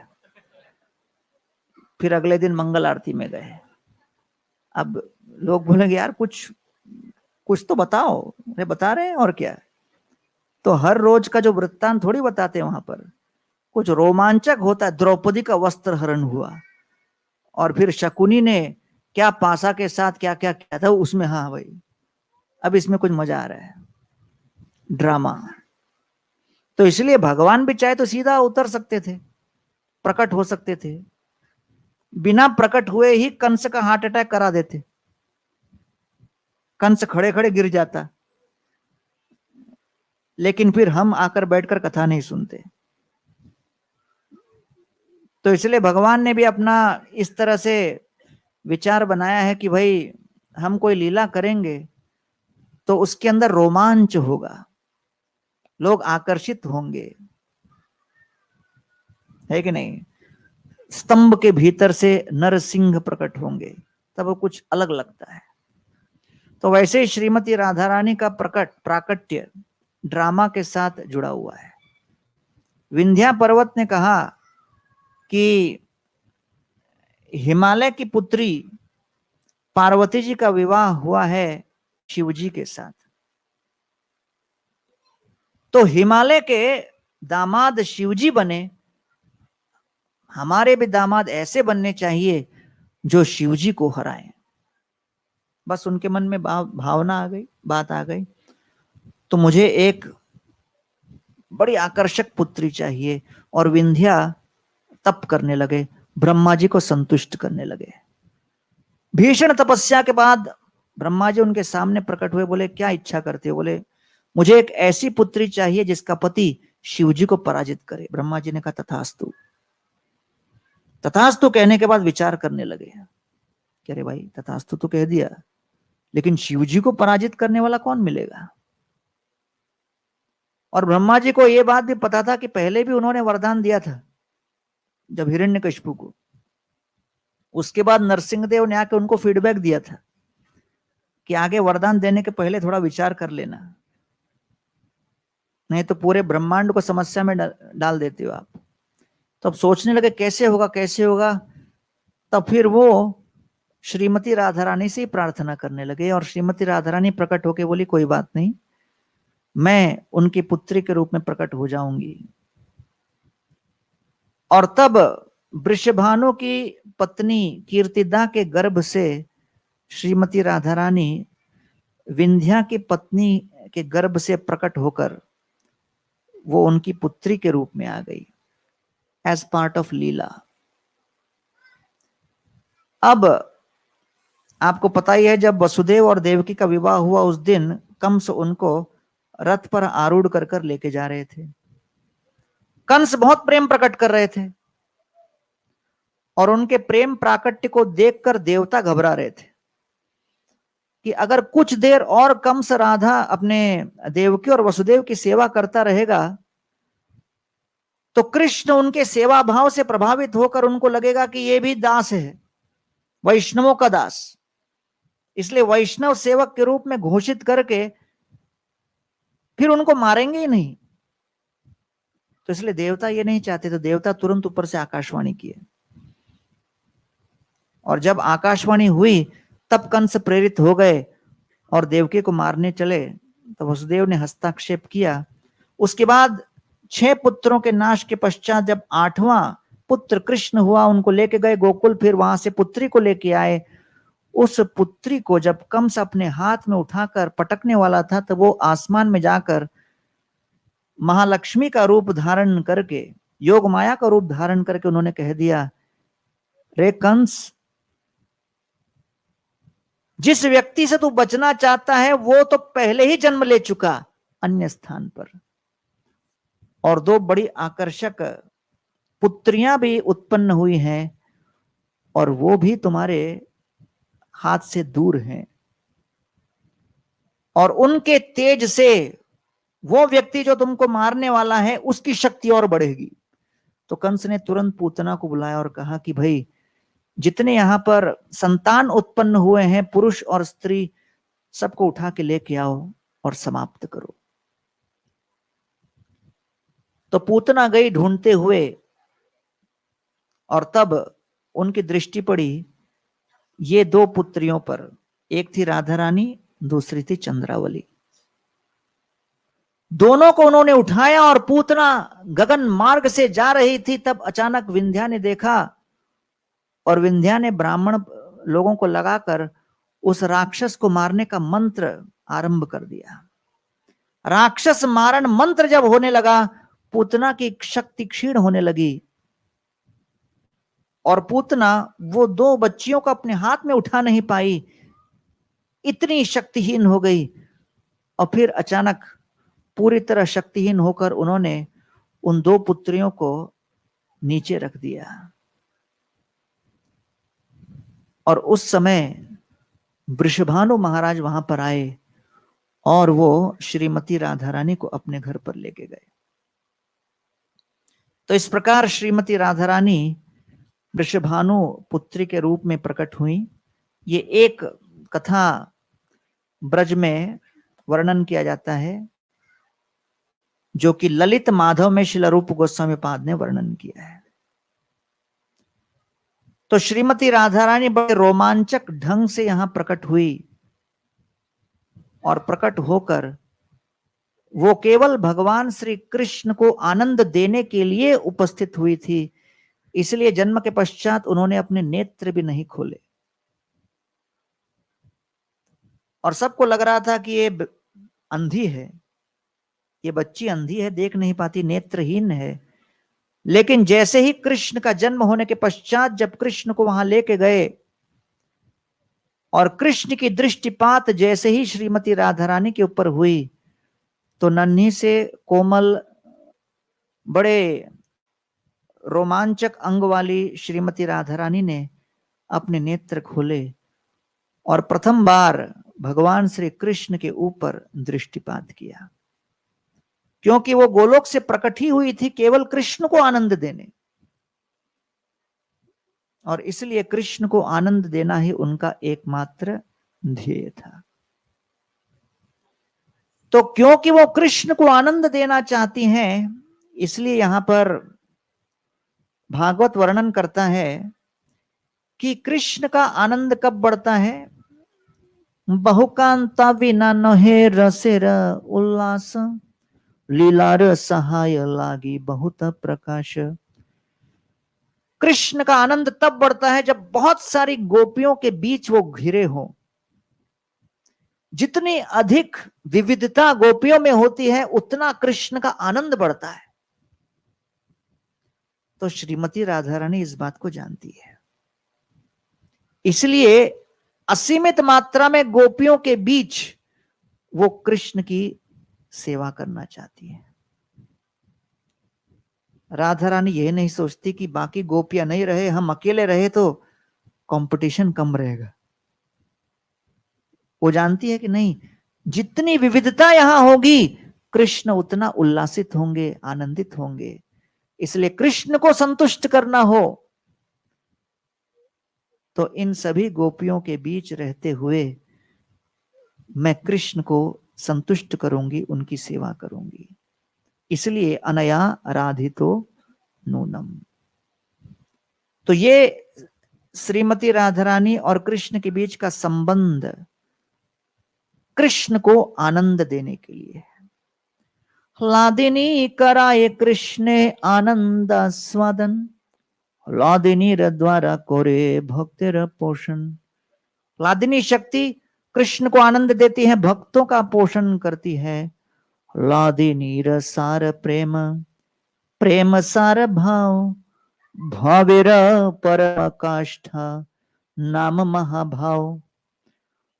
फिर अगले दिन मंगल आरती में गए। अब लोग बोलेंगे यार कुछ कुछ तो बताओ। अरे बता रहे हैं और क्या। तो हर रोज का जो वृत्तांत थोड़ी बताते हैं वहां पर, कुछ रोमांचक होता है। द्रौपदी का वस्त्र हरण हुआ और फिर शकुनी ने क्या पासा के साथ क्या क्या किया था उसमें। हाँ भाई, अब इसमें कुछ मजा आ रहा है, ड्रामा। तो इसलिए भगवान भी चाहे तो सीधा उतर सकते थे, प्रकट हो सकते थे। बिना प्रकट हुए ही कंस का हार्ट अटैक करा देते, कंस खड़े खड़े गिर जाता। लेकिन फिर हम आकर बैठकर कथा नहीं सुनते। तो इसलिए भगवान ने भी अपना इस तरह से विचार बनाया है कि भाई हम कोई लीला करेंगे तो उसके अंदर रोमांच होगा, लोग आकर्षित होंगे, है कि नहीं। स्तंभ के भीतर से नरसिंह प्रकट होंगे, तब वो कुछ अलग लगता है। तो वैसे ही श्रीमती राधा रानी का प्राकट्य ड्रामा के साथ जुड़ा हुआ है। विंध्या पर्वत ने कहा कि हिमालय की पुत्री पार्वती जी का विवाह हुआ है शिव जी के साथ। तो हिमालय के दामाद शिवजी बने, हमारे भी दामाद ऐसे बनने चाहिए जो शिवजी को हराएं। बस उनके मन में भावना आ गई, बात आ गई। तो मुझे एक बड़ी आकर्षक पुत्री चाहिए। और विंध्या तप करने लगे, ब्रह्मा जी को संतुष्ट करने लगे। भीषण तपस्या के बाद ब्रह्मा जी उनके सामने प्रकट हुए। बोले क्या इच्छा करते हो? बोले मुझे एक ऐसी पुत्री चाहिए जिसका पति शिवजी को पराजित करे। ब्रह्मा जी ने कहा तथास्तु। तथास्तु कहने के बाद विचार करने लगे, कह रहे भाई तथास्तु तो कह दिया, लेकिन शिवजी को पराजित करने वाला कौन मिलेगा? और ब्रह्मा जी को यह बात भी पता था कि पहले भी उन्होंने वरदान दिया था जब हिरण्यकशिपु को। उसके बाद नरसिंहदेव ने आके उनको फीडबैक दिया था कि आगे वरदान देने के पहले थोड़ा विचार कर लेना, नहीं तो पूरे ब्रह्मांड को समस्या में डाल देते हो आप। तो अब सोचने लगे कैसे होगा कैसे होगा। तब फिर वो श्रीमती राधा रानी से ही प्रार्थना करने लगे और श्रीमती राधा रानी प्रकट होकर बोली कोई बात नहीं, मैं उनकी पुत्री के रूप में प्रकट हो जाऊंगी। और तब वृषभानु की पत्नी कीर्तिदा के गर्भ से श्रीमती राधा रानी विंध्या की पत्नी के गर्भ से प्रकट होकर वो उनकी पुत्री के रूप में आ गई एज पार्ट ऑफ लीला। अब आपको पता ही है जब वसुदेव और देवकी का विवाह हुआ उस दिन कंस उनको रथ पर आरूढ़ कर कर लेके जा रहे थे। कंस बहुत प्रेम प्रकट कर रहे थे और उनके प्रेम प्राकट्य को देखकर देवता घबरा रहे थे कि अगर कुछ देर और कंस राधा अपने देवकी और वसुदेव की सेवा करता रहेगा तो कृष्ण उनके सेवा भाव से प्रभावित होकर उनको लगेगा कि ये भी दास है, वैष्णवों का दास, इसलिए वैष्णव सेवक के रूप में घोषित करके फिर उनको मारेंगे ही नहीं। तो इसलिए देवता ये नहीं चाहते, तो देवता तुरंत ऊपर से आकाशवाणी किए। और जब आकाशवाणी हुई तब कंस प्रेरित हो गए और देवकी को मारने चले। तो वसुदेव ने हस्तक्षेप किया। उसके बाद 6 पुत्रों के नाश के पश्चात जब 8वां पुत्र कृष्ण हुआ, उनको लेके गए गोकुल, फिर वहां से पुत्री को लेके आए। उस पुत्री को जब कंस अपने हाथ में उठाकर पटकने वाला था तो वो आसमान में जाकर महालक्ष्मी का रूप धारण करके, योग माया का रूप धारण करके उन्होंने कह दिया, रे कंस, जिस व्यक्ति से तू बचना चाहता है वो तो पहले ही जन्म ले चुका अन्य स्थान पर, और 2 बड़ी आकर्षक पुत्रियां भी उत्पन्न हुई हैं और वो भी तुम्हारे हाथ से दूर हैं, और उनके तेज से वो व्यक्ति जो तुमको मारने वाला है उसकी शक्ति और बढ़ेगी। तो कंस ने तुरंत पूतना को बुलाया और कहा कि भाई जितने यहां पर संतान उत्पन्न हुए हैं पुरुष और स्त्री, सबको उठा के लेके आओ और समाप्त करो। तो पूतना गई ढूंढते हुए, और तब उनकी दृष्टि पड़ी ये दो पुत्रियों पर। एक थी राधा रानी, दूसरी थी चंद्रावली। दोनों को उन्होंने उठाया और पूतना गगन मार्ग से जा रही थी, तब अचानक विंध्या ने देखा, और विंध्या ने ब्राह्मण लोगों को लगाकर उस राक्षस को मारने का मंत्र आरंभ कर दिया। राक्षस मारण मंत्र जब होने लगा, पूतना की शक्ति क्षीण होने लगी, और पूतना वो दो बच्चियों को अपने हाथ में उठा नहीं पाई, इतनी शक्तिहीन हो गई। और फिर अचानक पूरी तरह शक्तिहीन होकर उन्होंने उन दो पुत्रियों को नीचे रख दिया। और उस समय वृषभानु महाराज वहां पर आए और वो श्रीमती राधा रानी को अपने घर पर लेके गए। तो इस प्रकार श्रीमती राधा रानी वृषभानु पुत्री के रूप में प्रकट हुई। ये एक कथा ब्रज में वर्णन किया जाता है, जो कि ललित माधव में श्रील रूप गोस्वामी पाद ने वर्णन किया है। तो श्रीमती राधा रानी बड़े रोमांचक ढंग से यहां प्रकट हुई, और प्रकट होकर वो केवल भगवान श्री कृष्ण को आनंद देने के लिए उपस्थित हुई थी, इसलिए जन्म के पश्चात उन्होंने अपने नेत्र भी नहीं खोले। और सबको लग रहा था कि ये अंधी है, ये बच्ची अंधी है, देख नहीं पाती, नेत्रहीन है। लेकिन जैसे ही कृष्ण का जन्म होने के पश्चात जब कृष्ण को वहां लेके गए, और कृष्ण की दृष्टिपात जैसे ही श्रीमती राधा रानी के ऊपर हुई, तो नन्ही से कोमल, बड़े रोमांचक अंग वाली श्रीमती राधा रानी ने अपने नेत्र खोले और प्रथम बार भगवान श्री कृष्ण के ऊपर दृष्टिपात किया, क्योंकि वो गोलोक से प्रकट ही हुई थी केवल कृष्ण को आनंद देने, और इसलिए कृष्ण को आनंद देना ही उनका एकमात्र ध्येय था। तो क्योंकि वो कृष्ण को आनंद देना चाहती हैं, इसलिए यहां पर भागवत वर्णन करता है कि कृष्ण का आनंद कब बढ़ता है। बहुकांता विना नहे रसेर उल्लास, लीलार सहाय लागी बहुत प्रकाश। कृष्ण का आनंद तब बढ़ता है जब बहुत सारी गोपियों के बीच वो घिरे हो। जितनी अधिक विविधता गोपियों में होती है, उतना कृष्ण का आनंद बढ़ता है। तो श्रीमती राधा रानी इस बात को जानती है, इसलिए असीमित मात्रा में गोपियों के बीच वो कृष्ण की सेवा करना चाहती है। राधा रानी यह नहीं सोचती कि बाकी गोपियां नहीं रहे, हम अकेले रहे तो कंपटीशन कम रहेगा। वो जानती है कि नहीं, जितनी विविधता यहां होगी, कृष्ण उतना उल्लासित होंगे, आनंदित होंगे। इसलिए कृष्ण को संतुष्ट करना हो तो इन सभी गोपियों के बीच रहते हुए मैं कृष्ण को संतुष्ट करूंगी, उनकी सेवा करूंगी। इसलिए अनया राधितो नूनम। तो ये श्रीमती राधा रानी और कृष्ण के बीच का संबंध कृष्ण को आनंद देने के लिए है। लादिनी कराए कृष्णे आनंद स्वादन, लादिनी द्वारा कोरे भक्तिर पोषण। लादिनी शक्ति कृष्ण को आनंद देती है, भक्तों का पोषण करती है। लादिनी सार प्रेम, प्रेम सार भाव, भावेर परम काष्ठा नाम महाभाव।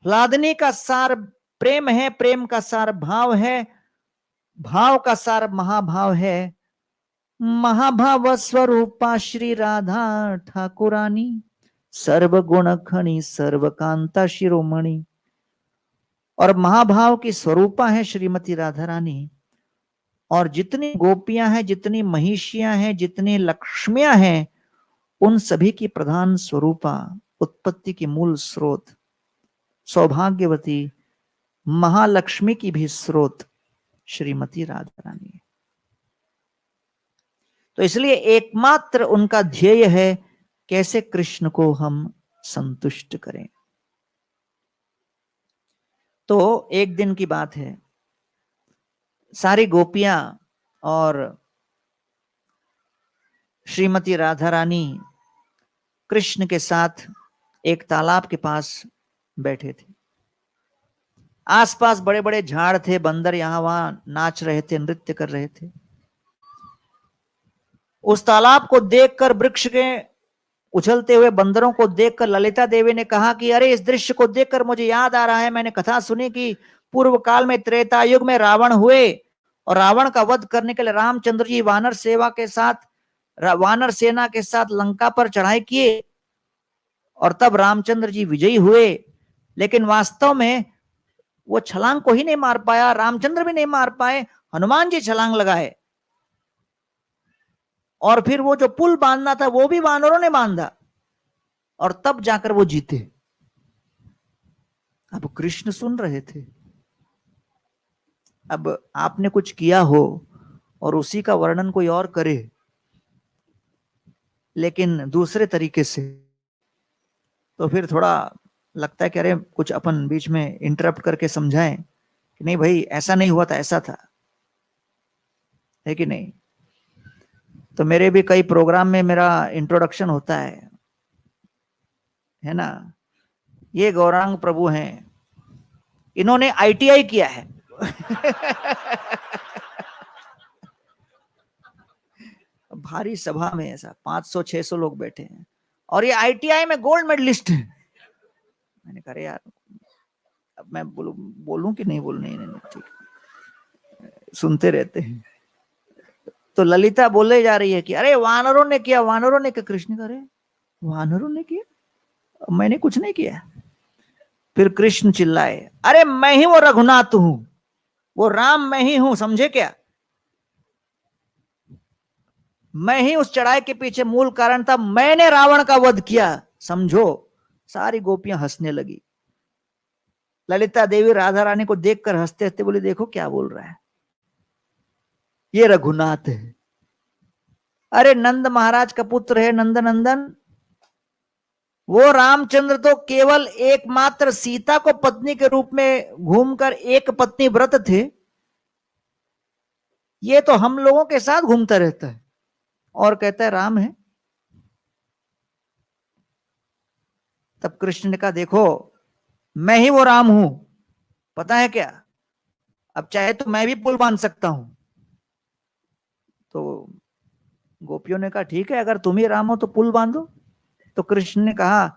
लादनी का सार प्रेम है, प्रेम का सार भाव है, भाव का सार महाभाव है। महाभाव स्वरूपा श्री राधा ठाकुरानी, सर्वगुण खणी सर्वकांता शिरोमणि। और महाभाव की स्वरूपा है श्रीमती राधा रानी, और जितनी गोपियां हैं, जितनी महिषियां हैं, जितनी लक्ष्मियां हैं, उन सभी की प्रधान स्वरूपा, उत्पत्ति की मूल स्रोत, सौभाग्यवती महालक्ष्मी की भी स्रोत श्रीमती राधा रानी। तो इसलिए एकमात्र उनका ध्येय है कैसे कृष्ण को हम संतुष्ट करें। तो एक दिन की बात है, सारी गोपियां और श्रीमती राधा रानी कृष्ण के साथ एक तालाब के पास बैठे थे। आसपास बड़े बड़े झाड़ थे, बंदर यहां वहां नाच रहे थे, नृत्य कर रहे थे। उस तालाब को देखकर, वृक्ष के उछलते हुए बंदरों को देखकर ललिता देवी ने कहा कि अरे, इस दृश्य को देखकर मुझे याद आ रहा है, मैंने कथा सुनी कि पूर्व काल में त्रेता युग में रावण हुए और रावण का वध करने के लिए रामचंद्र जी वानर सेना के साथ लंका पर चढ़ाई किए और तब रामचंद्र जी विजयी हुए। लेकिन वास्तव में वो छलांग को ही नहीं मार पाया, रामचंद्र भी नहीं मार पाए, हनुमान जी छलांग लगाए और फिर वो जो पुल बांधना था वो भी वानरों ने बांधा और तब जाकर वो जीते। अब कृष्ण सुन रहे थे। अब आपने कुछ किया हो और उसी का वर्णन कोई और करे, लेकिन दूसरे तरीके से, तो फिर थोड़ा लगता है कि अरे कुछ अपन बीच में इंटरप्ट करके समझाएं कि नहीं भाई, ऐसा नहीं हुआ था, ऐसा था, है कि नहीं। तो मेरे भी कई प्रोग्राम में मेरा इंट्रोडक्शन होता है ना। ये गौरांग प्रभु हैं, इन्होंने आईटीआई किया है। भारी सभा में ऐसा 500-600 लोग बैठे हैं और ये आईटीआई में गोल्ड मेडलिस्ट है। मैंने कहा यार, अब मैं बोलूं कि नहीं बोलूं। नहीं, ठीक, सुनते रहते हैं। तो ललिता बोले जा रही है कि अरे वानरों ने किया, वानरों ने किया। कृष्ण कह रहे वानरों ने किया, मैंने कुछ नहीं किया। फिर कृष्ण चिल्लाए, अरे मैं ही वो रघुनाथ हूं, वो राम मैं ही हूं, समझे क्या। मैं ही उस चढ़ाई के पीछे मूल कारण था, मैंने रावण का वध किया, समझो। सारी गोपियां हंसने लगी। ललिता देवी राधा रानी को देखकर हंसते हंसते बोली, देखो क्या बोल रहा है, ये रघुनाथ है। अरे नंद महाराज का पुत्र है, नंदनंदन। वो रामचंद्र तो केवल एकमात्र सीता को पत्नी के रूप में घूमकर एक पत्नी व्रत थे। ये तो हम लोगों के साथ घूमता रहता है और कहता है राम है। तब कृष्ण ने कहा, देखो मैं ही वो राम हूं, पता है क्या, अब चाहे तो मैं भी पुल बांध सकता हूं। तो गोपियों ने कहा, ठीक है, अगर तुम ही राम हो तो पुल बांधो। तो कृष्ण ने कहा,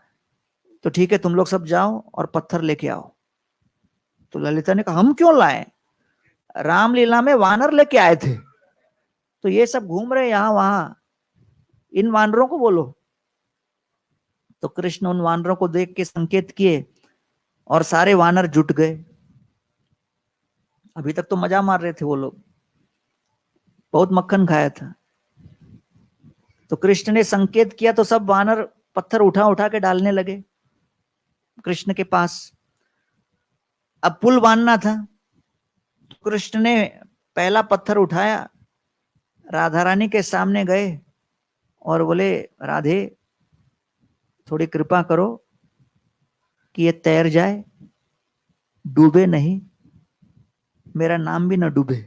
तो ठीक है, तुम लोग सब जाओ और पत्थर लेके आओ। तो ललिता ने कहा, हम क्यों लाए, रामलीला में वानर लेके आए थे, तो ये सब घूम रहे यहां वहां, इन वानरों को बोलो। तो कृष्ण उन वानरों को देख के संकेत किए और सारे वानर जुट गए। अभी तक तो मजा मार रहे थे वो लोग, बहुत मक्खन खाया था। तो कृष्ण ने संकेत किया तो सब वानर पत्थर उठा उठा के डालने लगे कृष्ण के पास। अब पुल बांधना था। कृष्ण ने पहला पत्थर उठाया, राधा रानी के सामने गए और बोले, राधे थोड़ी कृपा करो कि ये तैर जाए, डूबे नहीं, मेरा नाम भी ना डूबे।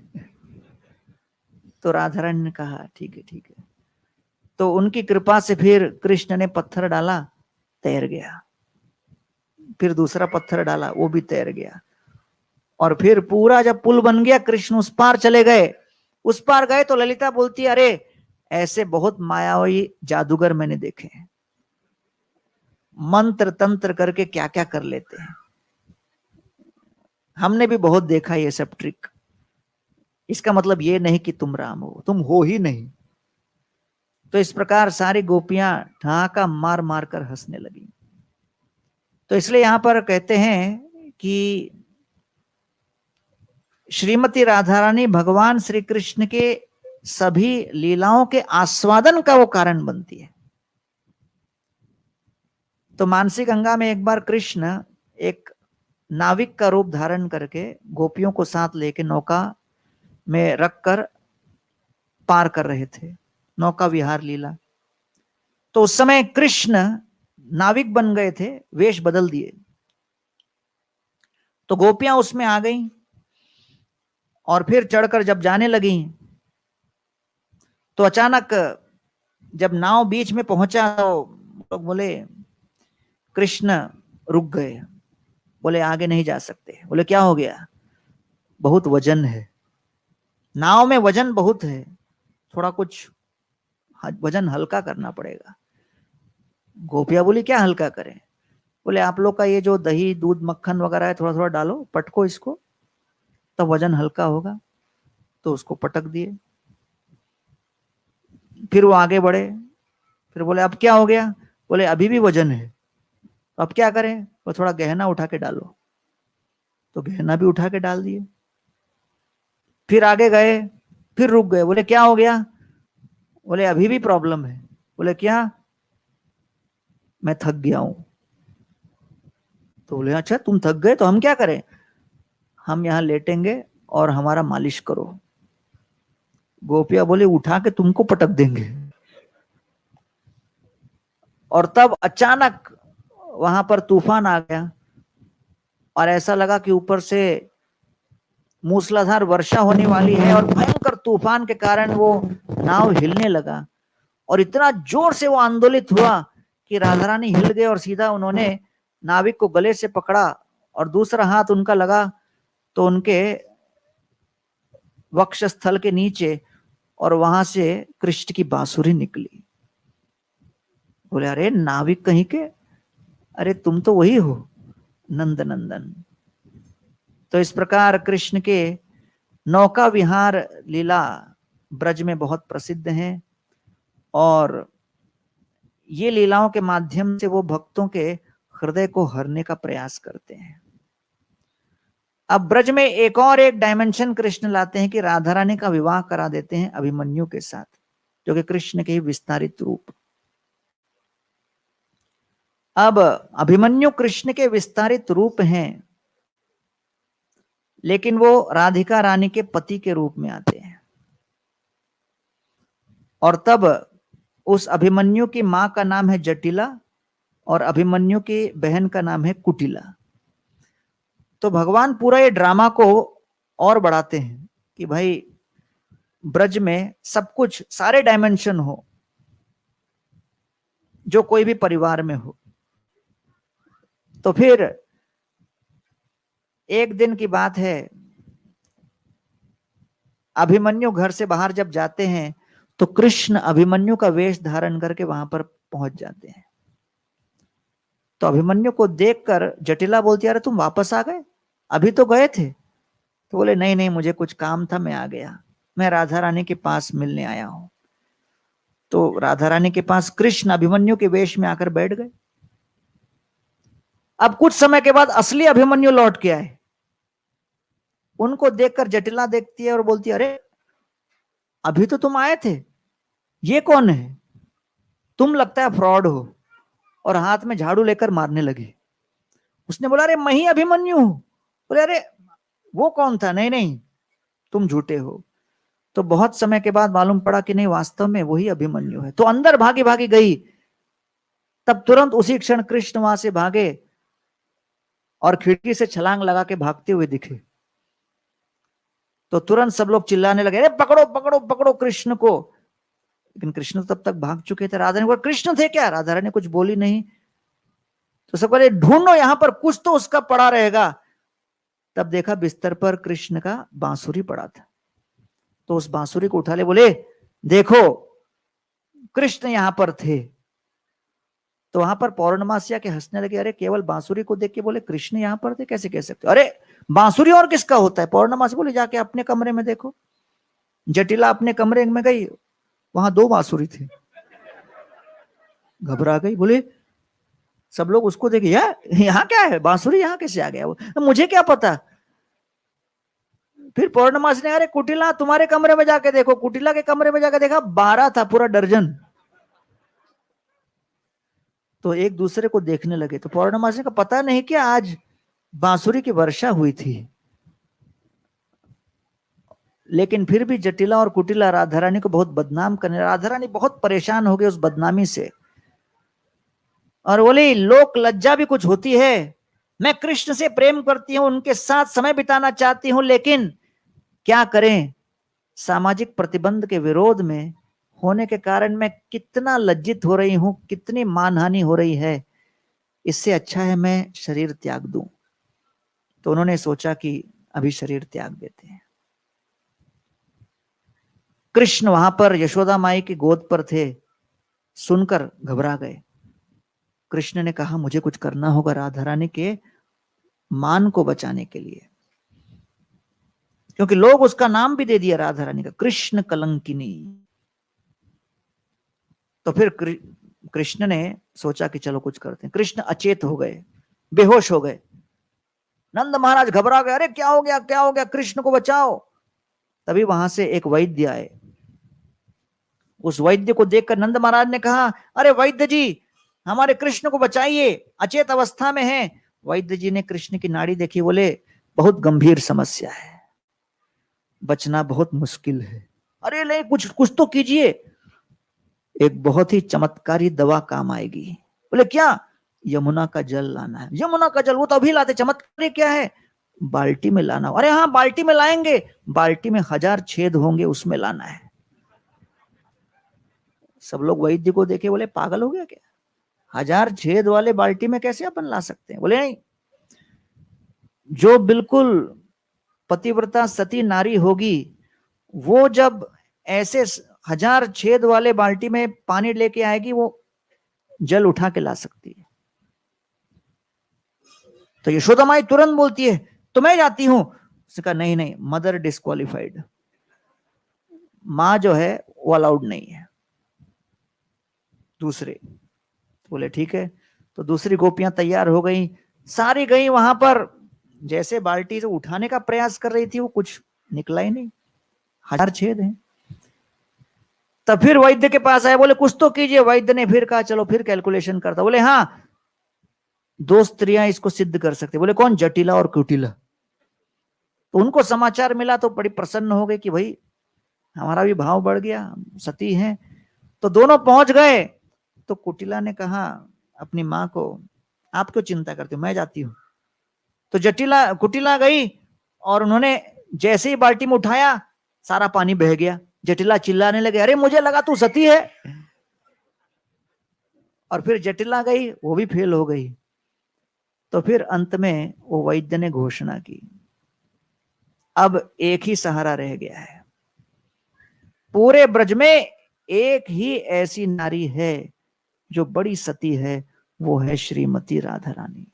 तो राधा रानी ने कहा, ठीक है ठीक है। तो उनकी कृपा से फिर कृष्ण ने पत्थर डाला, तैर गया। फिर दूसरा पत्थर डाला, वो भी तैर गया। और फिर पूरा जब पुल बन गया, कृष्ण उस पार चले गए। उस पार गए तो ललिता बोलती, अरे ऐसे बहुत मायावी जादूगर मैंने देखे हैं, मंत्र तंत्र करके क्या क्या कर लेते हैं, हमने भी बहुत देखा ये सब ट्रिक। इसका मतलब ये नहीं कि तुम राम हो, तुम हो ही नहीं। तो इस प्रकार सारी गोपियां ठहाका मार मार कर हंसने लगी। तो इसलिए यहां पर कहते हैं कि श्रीमती राधा रानी भगवान श्री कृष्ण के सभी लीलाओं के आस्वादन का वो कारण बनती है। तो मानसी गंगा में एक बार कृष्ण एक नाविक का रूप धारण करके गोपियों को साथ लेके नौका में रखकर पार कर रहे थे। नौका विहार लीला। तो उस समय कृष्ण नाविक बन गए थे, वेश बदल दिए। तो गोपियां उसमें आ गई और फिर चढ़कर जब जाने लगी तो अचानक जब नाव बीच में पहुंचा तो लोग बोले, कृष्ण रुक गए, बोले आगे नहीं जा सकते। बोले क्या हो गया? बहुत वजन है, नाव में वजन बहुत है, थोड़ा कुछ वजन हल्का करना पड़ेगा। गोपिया बोली क्या हल्का करें? बोले आप लोग का ये जो दही दूध मक्खन वगैरह है, थोड़ा थोड़ा डालो, पटको इसको, तब वजन हल्का होगा। तो उसको पटक दिए। फिर वो आगे बढ़े, फिर बोले अब क्या हो गया? बोले अभी भी वजन है, तो अब क्या करें? वो थोड़ा गहना उठा के डालो। तो गहना भी उठा के डाल दिए। फिर आगे गए, फिर रुक गए। बोले क्या हो गया? बोले अभी भी प्रॉब्लम है। बोले क्या? मैं थक गया हूं। तो बोले अच्छा तुम थक गए तो हम क्या करें? हम यहां लेटेंगे और हमारा मालिश करो। गोपिया बोले उठा के तुमको पटक देंगे। और तब अचानक वहां पर तूफान आ गया और ऐसा लगा कि ऊपर से मूसलाधार वर्षा होने वाली है, और भयंकर तूफान के कारण वो नाव हिलने लगा और इतना जोर से वो आंदोलित हुआ कि राधा रानी हिल गए और सीधा उन्होंने नाविक को गले से पकड़ा और दूसरा हाथ उनका लगा तो उनके वक्षस्थल के नीचे, और वहां से कृष्ण की बांसुरी निकली। बोले अरे नाविक कहीं के, अरे तुम तो वही हो नंद नंदन। तो इस प्रकार कृष्ण के नौका विहार लीला ब्रज में बहुत प्रसिद्ध है, और ये लीलाओं के माध्यम से वो भक्तों के हृदय को हरने का प्रयास करते हैं। अब ब्रज में एक और एक डायमेंशन कृष्ण लाते हैं कि राधा रानी का विवाह करा देते हैं अभिमन्यु के साथ, जो कि कृष्ण के ही विस्तारित रूप। अब अभिमन्यु कृष्ण के विस्तारित रूप हैं, लेकिन वो राधिका रानी के पति के रूप में आते हैं। और तब उस अभिमन्यु की मां का नाम है जटिला और अभिमन्यु की बहन का नाम है कुटिला। तो भगवान पूरा ये ड्रामा को और बढ़ाते हैं कि भाई ब्रज में सब कुछ, सारे डायमेंशन हो जो कोई भी परिवार में हो। तो फिर एक दिन की बात है, अभिमन्यु घर से बाहर जब जाते हैं तो कृष्ण अभिमन्यु का वेश धारण करके वहां पर पहुंच जाते हैं। तो अभिमन्यु को देखकर जटिला बोलती है अरे तुम वापस आ गए, अभी तो गए थे। तो बोले नहीं नहीं मुझे कुछ काम था, मैं आ गया, मैं राधा रानी के पास मिलने आया हूं। तो राधा रानी के पास कृष्ण अभिमन्यु के वेश में आकर बैठ गए। अब कुछ समय के बाद असली अभिमन्यु लौट के आए। उनको देखकर जटिला देखती है और बोलती है अरे अभी तो तुम आए थे, ये कौन है? तुम लगता है फ्रॉड हो। और हाथ में झाड़ू लेकर मारने लगी। उसने बोला अरे मैं ही अभिमन्यु हूं। बोले अरे वो कौन था? नहीं नहीं तुम झूठे हो। तो बहुत समय के बाद मालूम पड़ा कि नहीं वास्तव में वही अभिमन्यु है। तो अंदर भागी भागी गई। तब तुरंत उसी क्षण कृष्ण वहां से भागे और खिड़की से छलांग लगा के भागते हुए दिखे। तो तुरंत सब लोग चिल्लाने लगे अरे पकड़ो पकड़ो पकड़ो कृष्ण को। लेकिन कृष्ण तो तब तक भाग चुके थे। राधा ने बोला कृष्ण थे क्या? राधा ने कुछ बोली नहीं। तो सब बोले ढूंढो यहां पर कुछ तो उसका पड़ा रहेगा। तब देखा बिस्तर पर कृष्ण का बांसुरी पड़ा था। तो उस बांसुरी को उठा ले, बोले देखो कृष्ण यहां पर थे। तो वहां पर पौर्णमासिया के हंसने लगे, अरे केवल बांसुरी को देख के बोले कृष्ण यहां पर थे, कैसे कह सकते? अरे बांसुरी और किसका होता है? पौर्णमासी बोले जाके अपने कमरे में देखो। जटिला अपने कमरे में गई, वहां दो बांसुरी थी। घबरा गई, बोले सब लोग उसको देखे यहाँ क्या है, बांसुरी यहाँ कैसे आ गया? वो मुझे क्या पता। फिर पौर्णमासी ने अरे कुटिला तुम्हारे कमरे में जाके देखो। कुटिला के कमरे में जाके देखा 12 था, पूरा दर्जन। तो एक दूसरे को देखने लगे। तो पौर्णमासी का पता नहीं क्या आज बांसुरी की वर्षा हुई थी। लेकिन फिर भी जटिला और कुटिला राधा रानी को बहुत बदनाम करने, राधा रानी बहुत परेशान हो गई उस बदनामी से और बोली लोक लज्जा भी कुछ होती है, मैं कृष्ण से प्रेम करती हूं, उनके साथ समय बिताना चाहती हूं, लेकिन क्या करें, सामाजिक प्रतिबंध के विरोध में होने के कारण मैं कितना लज्जित हो रही हूं, कितनी मानहानि हो रही है, इससे अच्छा है मैं शरीर त्याग दूं। तो उन्होंने सोचा कि अभी शरीर त्याग देते हैं। कृष्ण वहां पर यशोदा माई की गोद पर थे, सुनकर घबरा गए। कृष्ण ने कहा मुझे कुछ करना होगा राधा रानी के मान को बचाने के लिए, क्योंकि लोग उसका नाम भी दे दिया राधा रानी का, कृष्ण कलंकिनी। तो फिर कृष्ण ने सोचा कि चलो कुछ करते हैं। कृष्ण अचेत हो गए, बेहोश हो गए। नंद महाराज घबरा गए, अरे क्या हो गया, क्या हो गया, कृष्ण को बचाओ। तभी वहां से एक वैद्य आए। उस वैद्य को देखकर नंद महाराज ने कहा, अरे वैद्य जी हमारे कृष्ण को बचाइए, अचेत अवस्था में है। वैद्य जी ने कृष्ण की नाड़ी देखी, बोले बहुत गंभीर समस्या है, बचना बहुत मुश्किल है। अरे नहीं, कुछ कुछ तो कीजिए, एक बहुत ही चमत्कारी दवा काम आएगी। बोले क्या? यमुना का जल लाना है। यमुना का जल? वो तो अभी लाते, चमत्कारी क्या है? बाल्टी में लाना। अरे हाँ बाल्टी में लाएंगे, बाल्टी में 1000 छेद होंगे, उसमें लाना है। सब लोग वैद्य को देखे, बोले पागल हो गया क्या, 1000 छेद वाले बाल्टी में कैसे अपन ला सकते हैं? बोले नहीं, जो बिल्कुल पतिव्रता सती नारी होगी वो जब ऐसे 1000 छेद वाले बाल्टी में पानी लेके आएगी, वो जल उठा के ला सकती है। तो यशोदा माई तुरंत बोलती है तो मैं जाती हूं। उसने कहा नहीं नहीं, मदर डिस्क्वालिफाइड, मां जो है वो अलाउड नहीं है। दूसरे बोले ठीक है। तो दूसरी गोपियां तैयार हो गई, सारी गई वहां पर। जैसे बाल्टी से उठाने का प्रयास कर रही थी, वो कुछ निकला ही नहीं, 1000 छेद हैं। तब फिर वैद्य के पास आए, बोले कुछ तो कीजिए। वैद्य ने फिर कहा चलो फिर कैलकुलेशन करता। बोले हाँ, 2 स्त्रियां इसको सिद्ध कर सकते। बोले कौन? जटिला और कुटिला। तो उनको समाचार मिला तो बड़ी प्रसन्न हो गए कि भाई हमारा भी भाव बढ़ गया, सती हैं। तो दोनों पहुंच गए। तो कुटिला ने कहा अपनी मां को, आप क्यों चिंता करते हो, मैं जाती हूं। तो कुटिला गई और उन्होंने जैसे ही बाल्टी में उठाया, सारा पानी बह गया। जटिला चिल्लाने लगे, अरे मुझे लगा तू सती है। और फिर जटिला गई, वो भी फेल हो गई। तो फिर अंत में वो वैद्य ने घोषणा की, अब एक ही सहारा रह गया है, पूरे ब्रज में एक ही ऐसी नारी है जो बड़ी सती है, वो है श्रीमती राधा रानी।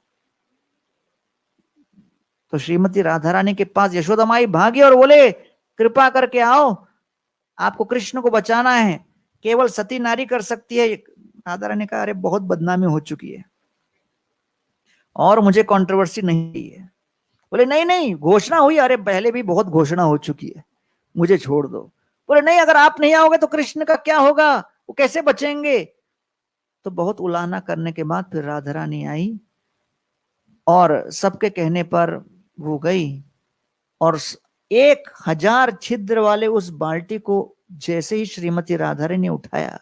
तो श्रीमती राधा रानी के पास यशोदा माई भागी और बोले कृपा करके आओ, आपको कृष्ण को बचाना है, केवल सती नारी कर सकती है। राधा रानी ने कहा अरे बहुत बदनामी हो चुकी है और मुझे कंट्रोवर्सी नहीं है। बोले नहीं नहीं, घोषणा हुई, अरे पहले भी बहुत घोषणा हो चुकी है, मुझे छोड़ दो। बोले नहीं, अगर आप नहीं आओगे तो कृष्ण का क्या होगा, वो कैसे बचेंगे? तो बहुत उलाहना करने के बाद फिर राधा रानी आई और सबके कहने पर वो गई और 1000 छिद्र वाले उस बाल्टी को जैसे ही श्रीमती राधा रानी ने उठाया,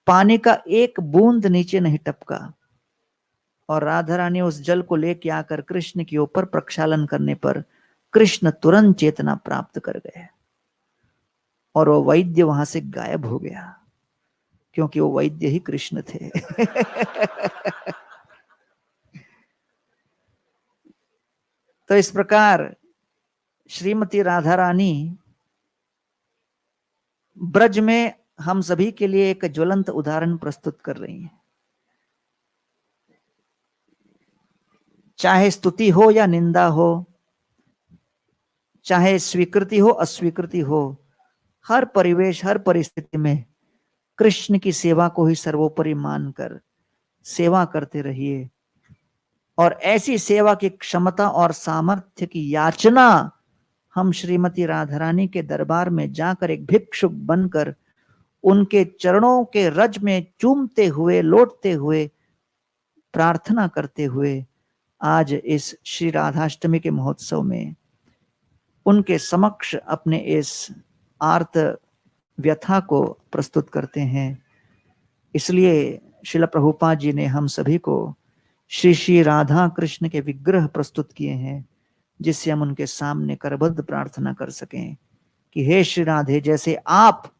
पानी का एक बूंद नीचे नहीं टपका और राधा रानी उस जल को लेके आकर कृष्ण के ऊपर प्रक्षालन करने पर कृष्ण तुरंत चेतना प्राप्त कर गए और वो वैद्य वहां से गायब हो गया, क्योंकि वो वैद्य ही कृष्ण थे। तो इस प्रकार श्रीमती राधा रानी ब्रज में हम सभी के लिए एक ज्वलंत उदाहरण प्रस्तुत कर रही हैं। चाहे स्तुति हो या निंदा हो, चाहे स्वीकृति हो अस्वीकृति हो, हर परिवेश हर परिस्थिति में कृष्ण की सेवा को ही सर्वोपरि मानकर सेवा करते रहिए और ऐसी सेवा की क्षमता और सामर्थ्य की याचना हम श्रीमती राधा रानी के दरबार में जाकर एक भिक्षुक बनकर उनके चरणों के रज में चूमते हुए लौटते हुए प्रार्थना करते हुए आज इस श्री राधाष्टमी के महोत्सव में उनके समक्ष अपने इस आर्त व्यथा को प्रस्तुत करते हैं। इसलिए श्रील प्रभुपाद जी ने हम सभी को श्री श्री राधा कृष्ण के विग्रह प्रस्तुत किए हैं, जिससे हम उनके सामने करबद्ध प्रार्थना कर सकें कि हे श्री राधे, जैसे आप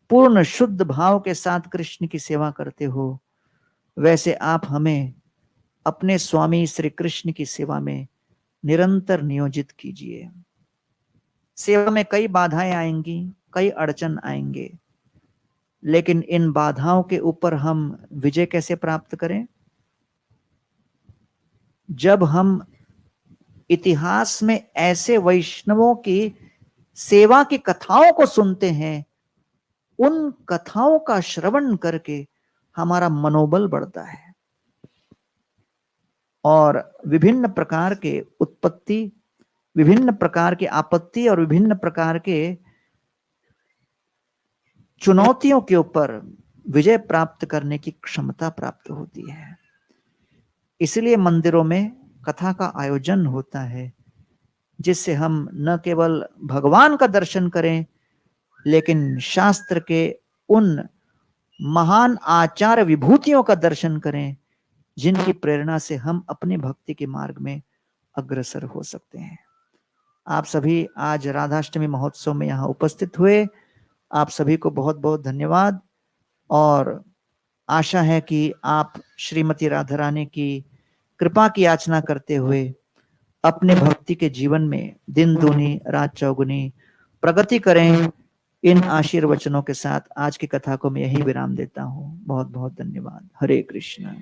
पूर्ण शुद्ध भाव के साथ कृष्ण की सेवा करते हो, वैसे आप हमें अपने स्वामी श्री कृष्ण की सेवा में निरंतर नियोजित कीजिए। सेवा में कई बाधाएं आएंगी, कई अड़चन आएंगे, लेकिन इन बाधाओं के ऊपर हम विजय कैसे प्राप्त करें? जब हम इतिहास में ऐसे वैष्णवों की सेवा की कथाओं को सुनते हैं, उन कथाओं का श्रवण करके हमारा मनोबल बढ़ता है और विभिन्न प्रकार के उत्पत्ति, विभिन्न प्रकार की आपत्ति और विभिन्न प्रकार के चुनौतियों के ऊपर विजय प्राप्त करने की क्षमता प्राप्त होती है। इसलिए मंदिरों में कथा का आयोजन होता है, जिससे हम न केवल भगवान का दर्शन करें, लेकिन शास्त्र के उन महान आचार विभूतियों का दर्शन करें, जिनकी प्रेरणा से हम अपने भक्ति के मार्ग में अग्रसर हो सकते हैं। आप सभी आज राधाष्टमी महोत्सव में यहाँ उपस्थित हुए, आप सभी को बहुत बहुत धन्यवाद और आशा है कि आप श्रीमती राधा रानी की कृपा की याचना करते हुए अपने भक्ति के जीवन में दिन दूनी रात चौगुनी प्रगति करें। इन आशीर्वचनों के साथ आज की कथा को मैं यही विराम देता हूँ। बहुत बहुत धन्यवाद। हरे कृष्ण।